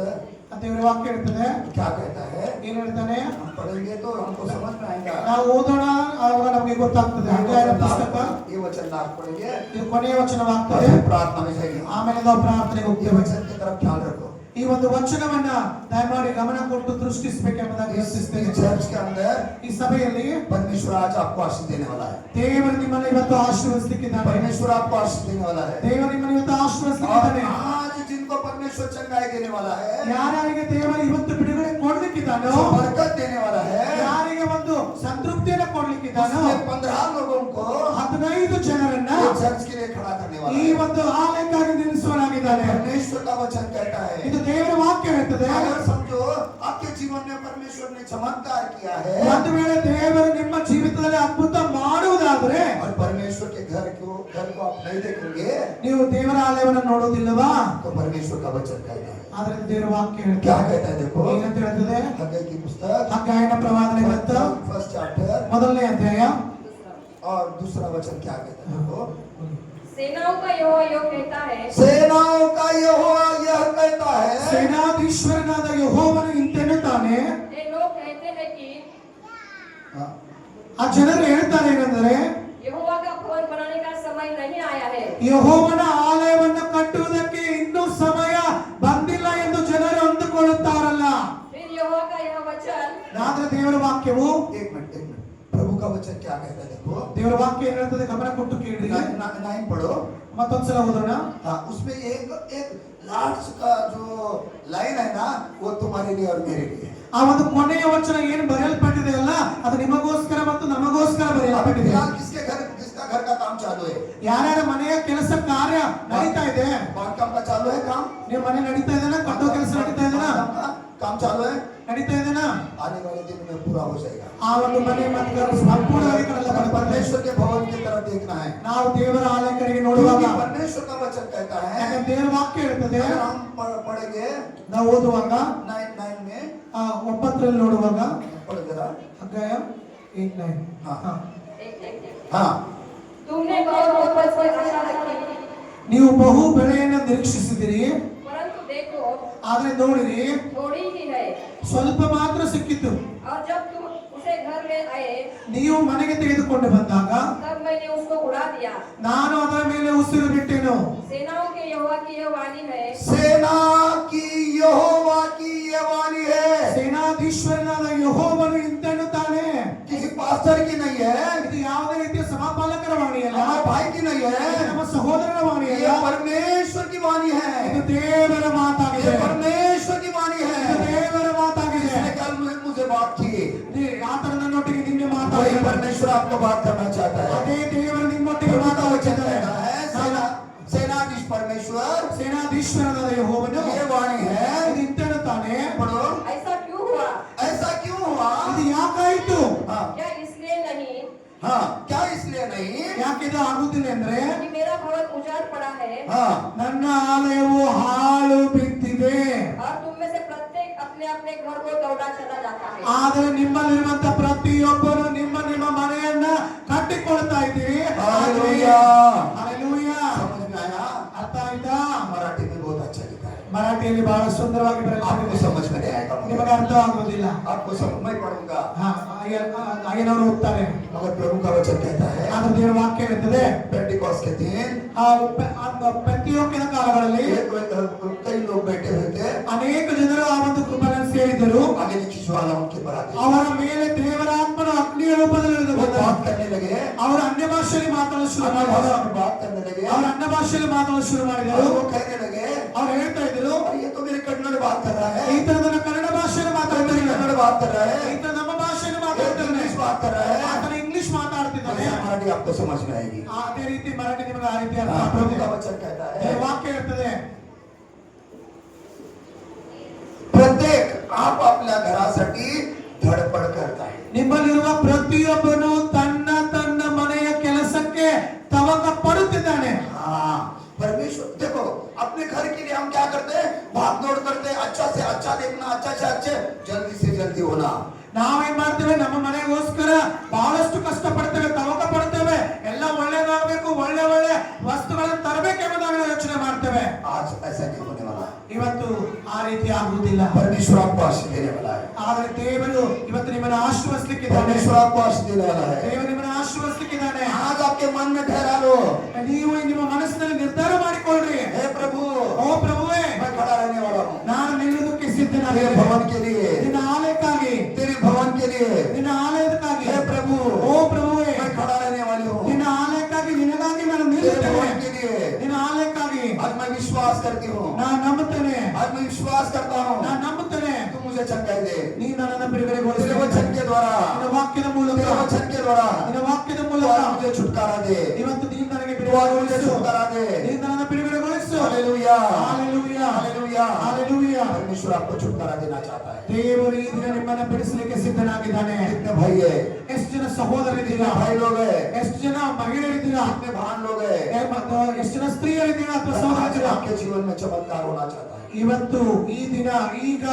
ದೇವರ ವಾಕ್ಯ ಹೇಳ್ತದೆ, क्या कहता है, ಏನ್ ಹೇಳ್ತಾನೆ? हम पढ़ेंगे तो हमको समझ में आएगा। ನಾವು ಓದೋಣ, ಆವಾಗ ನಮಗೆ ಗೊತ್ತಾಗ್ತದೆ. ಹಗ್ಗಾಯನ ಪುಸ್ತಕ ये वचन लाभ पढ़ेंगे, ಇದು ಕೊನೆಯ ವಚನವಾಗ್ತದೆ. और फिर प्रार्थना में जाएंगे। ಆಮೇಲೆ ನಾವು ಪ್ರಾರ್ಥನೆಗೆ ये ಹೋಗ್ತೇವೆ. वचन की तरफ ख्याल रखो। ಈ ಒಂದು ವಚನವನ್ನ ದಯಮಾಡಿ ಗಮನ ಕೊಟ್ಟು ದೃಷ್ಟಿಸಬೇಕೆಂಬುದಾಗಿ इस ಯೋಚಿಸ್ತೇನೆ. चर्च के अंदर ಈ ಸಭೆಯಲ್ಲಿ परमेश्वर आज आपको आशीष देने वाला है, ದೇವರು ನಿಮ್ಮನ್ನು ಇವತ್ತು ಆಶೀರ್ವದಿಸಲಿಕ್ಕಿದ್ದಾನೆ. परमेश्वर आपको आशीष देने वाला है। ದೇವರು ನಿಮ್ಮನ್ನು ಇವತ್ತು और ಆಶೀರ್ವದಿಸಲಿಕ್ಕಿದ್ದಾನೆ. आज जिनको परमेश्वर चंगाई देने वाला है, ಯಾರ್ಯಾರಿಗೆ ದೇವರು ಇವತ್ತು ಬಿಡುಗಡೆ ಕೊಡ್ಲಿಕ್ಕಿದ್ದಾನೋ, जो बरकत देने वाला है, ಯಾರಿಗೆ ಒಂದು ಸಂತೃಪ್ತಿಯನ್ನು ಕೊಡ್ಲಿಕ್ಕಿದ್ದಾನೋ, उसने 15 लोगों को 15 ಜನರನ್ನ ये चर्च के लिए खड़ा करने वाला ಈ है। ಒಂದು ಆಲಯಕ್ಕಾಗಿ ನಿಲ್ಲಿಸುವನಾಗಿದ್ದಾನೆ. परमेश्वर का वचन कहता है, ಇದು ದೇವರ ವಾಕ್ಯ ಹೇಳ್ತದೆ. अगर समझो आपके जीवन में परमेश्वर ने चमत्कार किया है, ಒಂದು ವೇಳೆ ದೇವರು ನಿಮ್ಮ ಜೀವಿತದಲ್ಲಿ ಅದ್ಭುತ ಮಾಡುವುದಾದ್ರೆ, और परमेश्वर के घर को आप नहीं देखेंगे, ನೀವು ದೇವರ ಆಲಯವನ್ನು ನೋಡುವುದಿಲ್ಲವಾ? तो परमेश्वर का वचन कहता है, ಆದ್ರೆ ದೇವರ ವಾಕ್ಯ क्या ಹೇಳ್ತದೆ. कहता है? देखो ಏನಂತ ಹೇಳ್ತದೆ? हग्गाई की पुस्तक ಹಗ್ಗಾಯನ ಪ್ರವಾದನೆ ಗ್ರಂಥ फर्स्ट चैप्टर ಮೊದಲನೇ ಅಧ್ಯಾಯ और दूसरा वचन क्या कहता है? देखो, सेनाओं का यहोवा यो कहता है, सेनाओं का यहोवा यह कहता है, ಸೇನಾಧೀಶ್ವರನಾದ ಯೆಹೋವನು ಇಂತೆನ್ನುತ್ತಾನೆ. ये लोग कहते हैं कि हाँ, ಆ ಜನರು ಹೇಳ್ತಾರೆ ಏನಂದ್ರೆ, यहोवा का भवन बनाने का समय नहीं आया है। ಯೆಹೋವನ ಆಲಯವನ್ನು ಕಟ್ಟುವುದಕ್ಕೆ ಇನ್ನೂ ಸಮಯ ಬಂದಿಲ್ಲ ಎಂದು ಜನರು ಅಂದುಕೊಳ್ಳುತ್ತಾರಲ್ಲ. फिर यहोवा का यह वचन, ಆದ್ರೆ ದೇವರ ವಾಕ್ಯವು, एक मिनट प्रभु का वचन क्या कहता है? देखो ದೇವರ ವಾಕ್ಯ ಏನ್ ಹೇಳ್ತದೆ ಗಮನ ಕೊಟ್ಟು ಕೇಳಿ. 9 पढ़ो। ಮತ್ತೊಂದ್ಸಲ ಓದೋಣ. हाँ, उसमें एक लास्ट का जो लाइन है ना, वो तुम्हारे लिए और मेरे लिए है। ಆ ಒಂದು ಕೊನೆಯ ವಚನ ಏನು ಬರೆಯಲ್ಪಟ್ಟಿದೆ ಅಲ್ಲ, ಅದು ನಿಮಗೋಸ್ಕರ ಮತ್ತು ನಮಗೋಸ್ಕರ ಬರೆಯಲ್ಪಟ್ಟಿದೆ. किसका घर का काम चालू है? ಯಾರ್ಯಾರ ಮನೆಯ ಕೆಲಸ ಕಾರ್ಯ ನಡೀತಾ ಇದೆ? बांधकाम का चालू है काम? ನಿಮ್ಮ ಮನೆ ನಡೀತಾ ಇದೆನಾ? ಕಟ್ಟೋ ಕೆಲಸ ನಡೀತಾ ಇದೆನಾ? काम चालू है, ನಡೀತಾ ಇದೆನಾ? आने वाले दिन में पूरा हो जाएगा। ಆ ಒಂದು ಮನೆ ಮತ್ತು ಸಂಪೂರ್ಣವಾಗಿ ಕಟ್ಟಲ್ಪಡುತ್ತದೆ. परमेश्वर के भवन की तरफ देखना है, ನಾವು ದೇವರ ಆಲಯ ಕಡೆಗೆ ನೋಡುವಾಗ, क्योंकि परमेश्वर का वचन कहता है, ಯಾಕಂದ್ರೆ ದೇವರ ವಾಕ್ಯ ಹೇಳ್ತದೆ, अगर हम पढ़ेंगे ನಾವು ಓದುವಾಗ 9 में 9 ನೋಡುವಾಗ, पढ़ जरा। ಅಧ್ಯಾಯ 8-9. हाँ। एक हाँ, तुमने बहुत उपज की आशा रखी, ನೀವು ಬಹು ಬೆಳೆಯನ್ನು ನಿರೀಕ್ಷಿಸಿದಿರಿ, परंतु देखो ಆದ್ರೆ ನೋಡಿರಿ थोड़ी ही है। ಸ್ವಲ್ಪ ಮಾತ್ರ ಸಿಕ್ಕಿತು. और जब तुम उसे घर ले आए, ನೀವು ಮನೆಗೆ ತೆಗೆದುಕೊಂಡು ಬಂದಾಗ तब मैंने उसको उड़ा दिया। ನಾನು ಅದರ ಮೇಲೆ ಉಸಿರು ಬಿಟ್ಟೆನು. सेनाओं के यहोवा की यह वाणी है, सेना की यहोवा की ये वाणी है, ಸೇನಾಧೀಶ್ವರನಾದ ಯೆಹೋವನು ಇಂತೆನ್ನುತ್ತಾನೆ. किसी पास्टर की नहीं है, ಇದು ಯಾವುದೇ ರೀತಿಯ ಸಭಾಪಾಲಕರ ವಾಣಿಯಲ್ಲ, हमारे भाई की नहीं ಇದು है, ನಮ್ಮ ಸಹೋದರರ ये ವಾಣಿಯಲ್ಲ, परमेश्वर की वाणी ಇದು है, ದೇವರ ये ಮಾತಾಗಿದೆ. परमेश्वर की वाणी ಇದು है। ದೇವರ ಮಾತಾಗಿದೆ. जिसने कल मुझे बात की, ಆತನ ನನ್ನೊಟ್ಟಿಗೆ ನಿನ್ನೆ वही ಮಾತಾಡಿದ परमेश्वर आपको बात करना चाहता है। ಅದೇ ದೇವರು ನಿಮ್ಮೊಟ್ಟಿಗೆ प्रभु का वचन ಮಾತಾಡುತ್ತಿದ್ದಾರೆ. कहता है, सेनाधीश परमेश्वर ಸೇನಾಧೀಶ್ವರನಾದ ಯೆಹೋವನು ये वाणी है। ಇದು ಇಂತೆನ್ನುತ್ತಾನೆ. पढ़ो, ऐसा क्यों हुआ? ऐसा क्यों हुआ? ಇದು ಯಾಕಾಯಿತು? हाँ, क्या इसलिए नहीं हाँ, क्या इसलिए नहीं? ಯಾಕಿದು ಆಗುತ್ತಿಲ್ಲ ಅಂದ್ರೆ, कि मेरा भवन उजाड़ पड़ा है, हाँ, ನನ್ನ ಆಲಯವು ಹಾಳು ಬಿದ್ದಿದೆ. और तुम में से प्रत्येक अपने अपने घर को दौड़ा चला जाता है। ಆದರೆ ನಿಮ್ಮಲ್ಲಿರುವಂತ ಪ್ರತಿಯೊಬ್ಬರು ನಿಮ್ಮ ನಿಮ್ಮ ಮನೆಯನ್ನ ಕಟ್ಟಿಕೊಳ್ತಾ ಇದ್ದೀರಿ. हालेलुया। ಹಾಲೆಲೂಯಾ. समझ में आया? ಅರ್ಥ ಆಯ್ತಾ? मराठी में बहुत अच्छा लिखा है, ಮರಾಠಿಯಲ್ಲಿ ಬಹಳ ಸುಂದರವಾಗಿ आपको ಬರೆಯಲಾಗಿದೆ. समझ में नहीं आएगा, ನಿಮಗೆ ಅರ್ಥ ಆಗುವುದಿಲ್ಲ. आपको समझ में पड़ूंगा, ಅಯ್ಯನವರು ಹೋಗ್ತಾರೆ. मगर प्रभु का वचन कहता है, ಆದ್ರೆ ದೇವರ ವಾಕ್ಯ ಹೇಳ್ತದೆ, पेंटिकॉस्ट के दिन ಪ್ರತಿಯೊಂದಿನ ಕಾಲಗಳಲ್ಲಿ कई लोग बैठे हुए थे, ಅನೇಕ ಜನರು ಆ ಒಂದು ಕೃಪೆಯನ್ನು ಸೇರಿದರು. आगे की ज्वाला उनके पर आती, ಅವರ ಮೇಲೆ ದೇವರ ಆತ್ಮನ ಅಗ್ನಿಯ ರೂಪದಲ್ಲಿ ಇಳಿದು वो ಬಂದರು. बात करने लगे, ಅವರು ಅನ್ಯ ಭಾಷೆಯಲ್ಲಿ ಮಾತಾಡಲು ಶುರು अन्य ಮಾಡಿದರು. भाषा में बात करने लगे, ಅವರು ಅನ್ಯ ಭಾಷೆಯಲ್ಲಿ ಮಾತಾಡಲು ಶುರು और ಮಾಡಿದರು. वो कहने लगे, ಅವ್ರು ಹೇಳ್ತಾ ಇದ್ರು, और ये तो मेरे कन्नड़ बात कर रहा है, ಈತ ನನ್ನ ಕನ್ನಡ ಭಾಷೆಯಲ್ಲಿ तो मेरी ಮಾತಾಡ್ತಿದ್ದಾನೆ, कन्नड़ बात कर रहा है, ಈತ ನಮ್ಮ ಭಾಷೆಯಲ್ಲಿ ये ಮಾತಾಡ್ತಿದ್ದಾನೆ, इंग्लिश बात कर रहा है, ಆತನ ಇಂಗ್ಲಿಷ್ ಮಾತಾಡ್ತಿದ್ದಾನೆ. ಹೇಳ್ತಾನೆ वैसा मराठी आपको समझ में आएगी। ಅದೇ ರೀತಿ ಮರಾಠಿ ನಿಮಗೆ ಆ ರೀತಿ ಅರ್ಥ हाँ, प्रभु ಆಗ್ತದೆ का वचन कहता है ದೇವರ ವಾಕ್ಯ ಹೇಳ್ತದೆ प्रत्येक आप आपल्या घरासाठी धडपड करताय। ನಿಮ್ಮಲ್ಲಿರುವ ಪ್ರತಿಯೊಬ್ಬನು ತನ್ನ ತನ್ನ ಮನೆಯ ಕೆಲಸಕ್ಕೆ ತವಕ ಪಡುತ್ತಿದ್ದಾನೆ हाँ, परमेश्वर देखो अपने घर के लिए हम क्या करते हैं, भाग दौड़ करते हैं, अच्छा से अच्छा देखना, अच्छा से अच्छे, जल्दी से जल्दी होना। ನಾವೇನ್ ಮಾಡ್ತೇವೆ ನಮ್ಮ ಮನೆಗೋಸ್ಕರ ಬಹಳಷ್ಟು ಕಷ್ಟ ಪಡ್ತೇವೆ ತವಕ ಪಡ್ತೇವೆ ಎಲ್ಲ ಒಳ್ಳೇದಾಗಬೇಕು ಒಳ್ಳೆ ಒಳ್ಳೆ ವಸ್ತುಗಳನ್ನು ತರಬೇಕೆಂಬುದಾಗಿ ನಾವು ಯೋಚನೆ ಮಾಡ್ತೇವೆ आज ऐसा नहीं होने वाला। ಇವತ್ತು ಆ ರೀತಿ ಆಗುವುದಿಲ್ಲ परमेश्वर आपको आशीष देने वाला है। ಆದರೆ ದೇವರು ಇವತ್ತು ನಿಮ್ಮನ್ನು ಆಶೀರ್ವದಿಸಲಿಕ್ಕಿದ್ದಾನೆ परमेश्वर आपको आशीष देने वाला है। ದೇವರು ನಿಮ್ಮನ್ನು ಆಶೀರ್ವದಿಸಲಿಕ್ಕಿದ್ದಾನೆ आज आपके मन में ठहरा लो, ನೀವು ನಿಮ್ಮ ಮನಸ್ಸಿನಲ್ಲಿ ನಿರ್ಧಾರ ಮಾಡಿಕೊಳ್ಳ್ರಿ हे प्रभु ಓ ಪ್ರಭುವೇ मैं खड़ा रहने वाला हूँ ನಾನು ನಿಲ್ಲುವುದಕ್ಕೆ तेरे ಸಿದ್ಧನಾಗಿದ್ದೇನೆ भवन के लिए, ನಿನ್ನ ಆಲಯಕ್ಕಾಗಿ तेरे भवन के लिए। ನಿನ್ನ ಆಲಯಕ್ಕಾಗಿ हे प्रभु ಓ ಪ್ರಭುವೇ मैं खड़ा रहने वाली हूँ ನಿನ್ನ ಆಲಯಕ್ಕಾಗಿ ನಿನಗಾಗಿ ನಾನು तेरे ನಿಲ್ಲುತ್ತೇನೆ भवन के लिए। ನಿನ್ನ ಆಲಯಕ್ಕಾಗಿ आज मैं विश्वास करती हूँ, ನಾನು ನಂಬುತ್ತೇನೆ आज मैं विश्वास करता हूँ, ನಾನು ನಂಬುತ್ತೇನೆ तू मुझे चंगाई दे ನೀ ನನ್ನನ್ನು तेरे ಬಿಡುಗಡೆಗೊಳಿಸು वचन के द्वारा, ನಿನ್ನ ವಾಕ್ಯದ ಮೂಲಕ तेरे वचन के द्वारा ನಿನ್ನ ವಾಕ್ಯದ तू ಮೂಲಕ आज मुझे छुटकारा दे, ಇವತ್ತು ನೀನು ನನಗೆ तू आज मुझे ಬಿಡುಗಡೆಗೊಳಿಸು छुटकारा दे। ನೀನು ನನ್ನನ್ನು ಬಿಡುಗಡೆಗೊಳಿಸು हालेलुया, ಹಾಲೆಲೂಯಾ हालेलुया। ಹಾಲೆಲೂಯಾ परमेश्वर आपको छुटकारा देना चाहता है। ದೇವರು ಈ ದಿನ ನಿಮ್ಮನ್ನು ಬಿಡಿಸಲಿಕ್ಕೆ ಸಿದ್ಧನಾಗಿದ್ದಾನೆ कितने भाई है, ಎಷ್ಟು ಜನ ಸಹೋದರರಿದ್ದೀರಾ कितने भाई लोग है, ಎಷ್ಟು ಜನ ಮಹಿಳೆಯರಿದ್ದೀರಾ कितने बहन लोग है, ಎಷ್ಟು ಜನ ಸ್ತ್ರೀಯರಿದ್ದೀರಾ ಅಥವಾ आज ಸಹೋದರಿದ್ದೀರಾ आपके जीवन में चमत्कार होना चाहता है। ಇವತ್ತು ಈ ದಿನ ಈಗ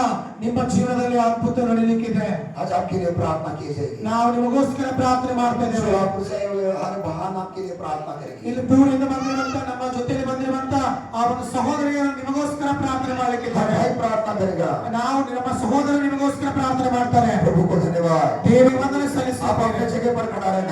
ನಿಮ್ಮ ಜೀವನದಲ್ಲಿ ಅದ್ಭುತ ನಡೀಲಿಕ್ಕಿದೆ आज आपके लिए प्रार्थना की जाएगी। ನಾವು ನಿಮಗೋಸ್ಕರ ಪ್ರಾರ್ಥನೆ ಮಾಡ್ತಾ जो ಇದ್ದೇವೆ आपसे हर बहन आपके लिए प्रार्थना करेगी। ಇಲ್ಲಿ ದೂರದಿಂದ ಬಂದಿರುವಂತ ನಮ್ಮ ಜೊತೆಲಿ ಬಂದಿರುವಂತ ಆ ಒಂದು ಸಹೋದರಿಯರು ನಿಮಗೋಸ್ಕರ ಪ್ರಾರ್ಥನೆ हर ಮಾಡ್ಲಿಕ್ಕಿದ್ದಾರೆ भाई प्रार्थना करेगा। ನಾವು ನಮ್ಮ ಸಹೋದರ ನಿಮಗೋಸ್ಕರ ಪ್ರಾರ್ಥನೆ ಮಾಡ್ತಾರೆ प्रभु को धन्यवाद। ದೇವರಿಗೆ ವಂದನೆ आप ಸಲ್ಲಿಸುತ್ತೇವೆ अपने जगह पर खड़ा रहना।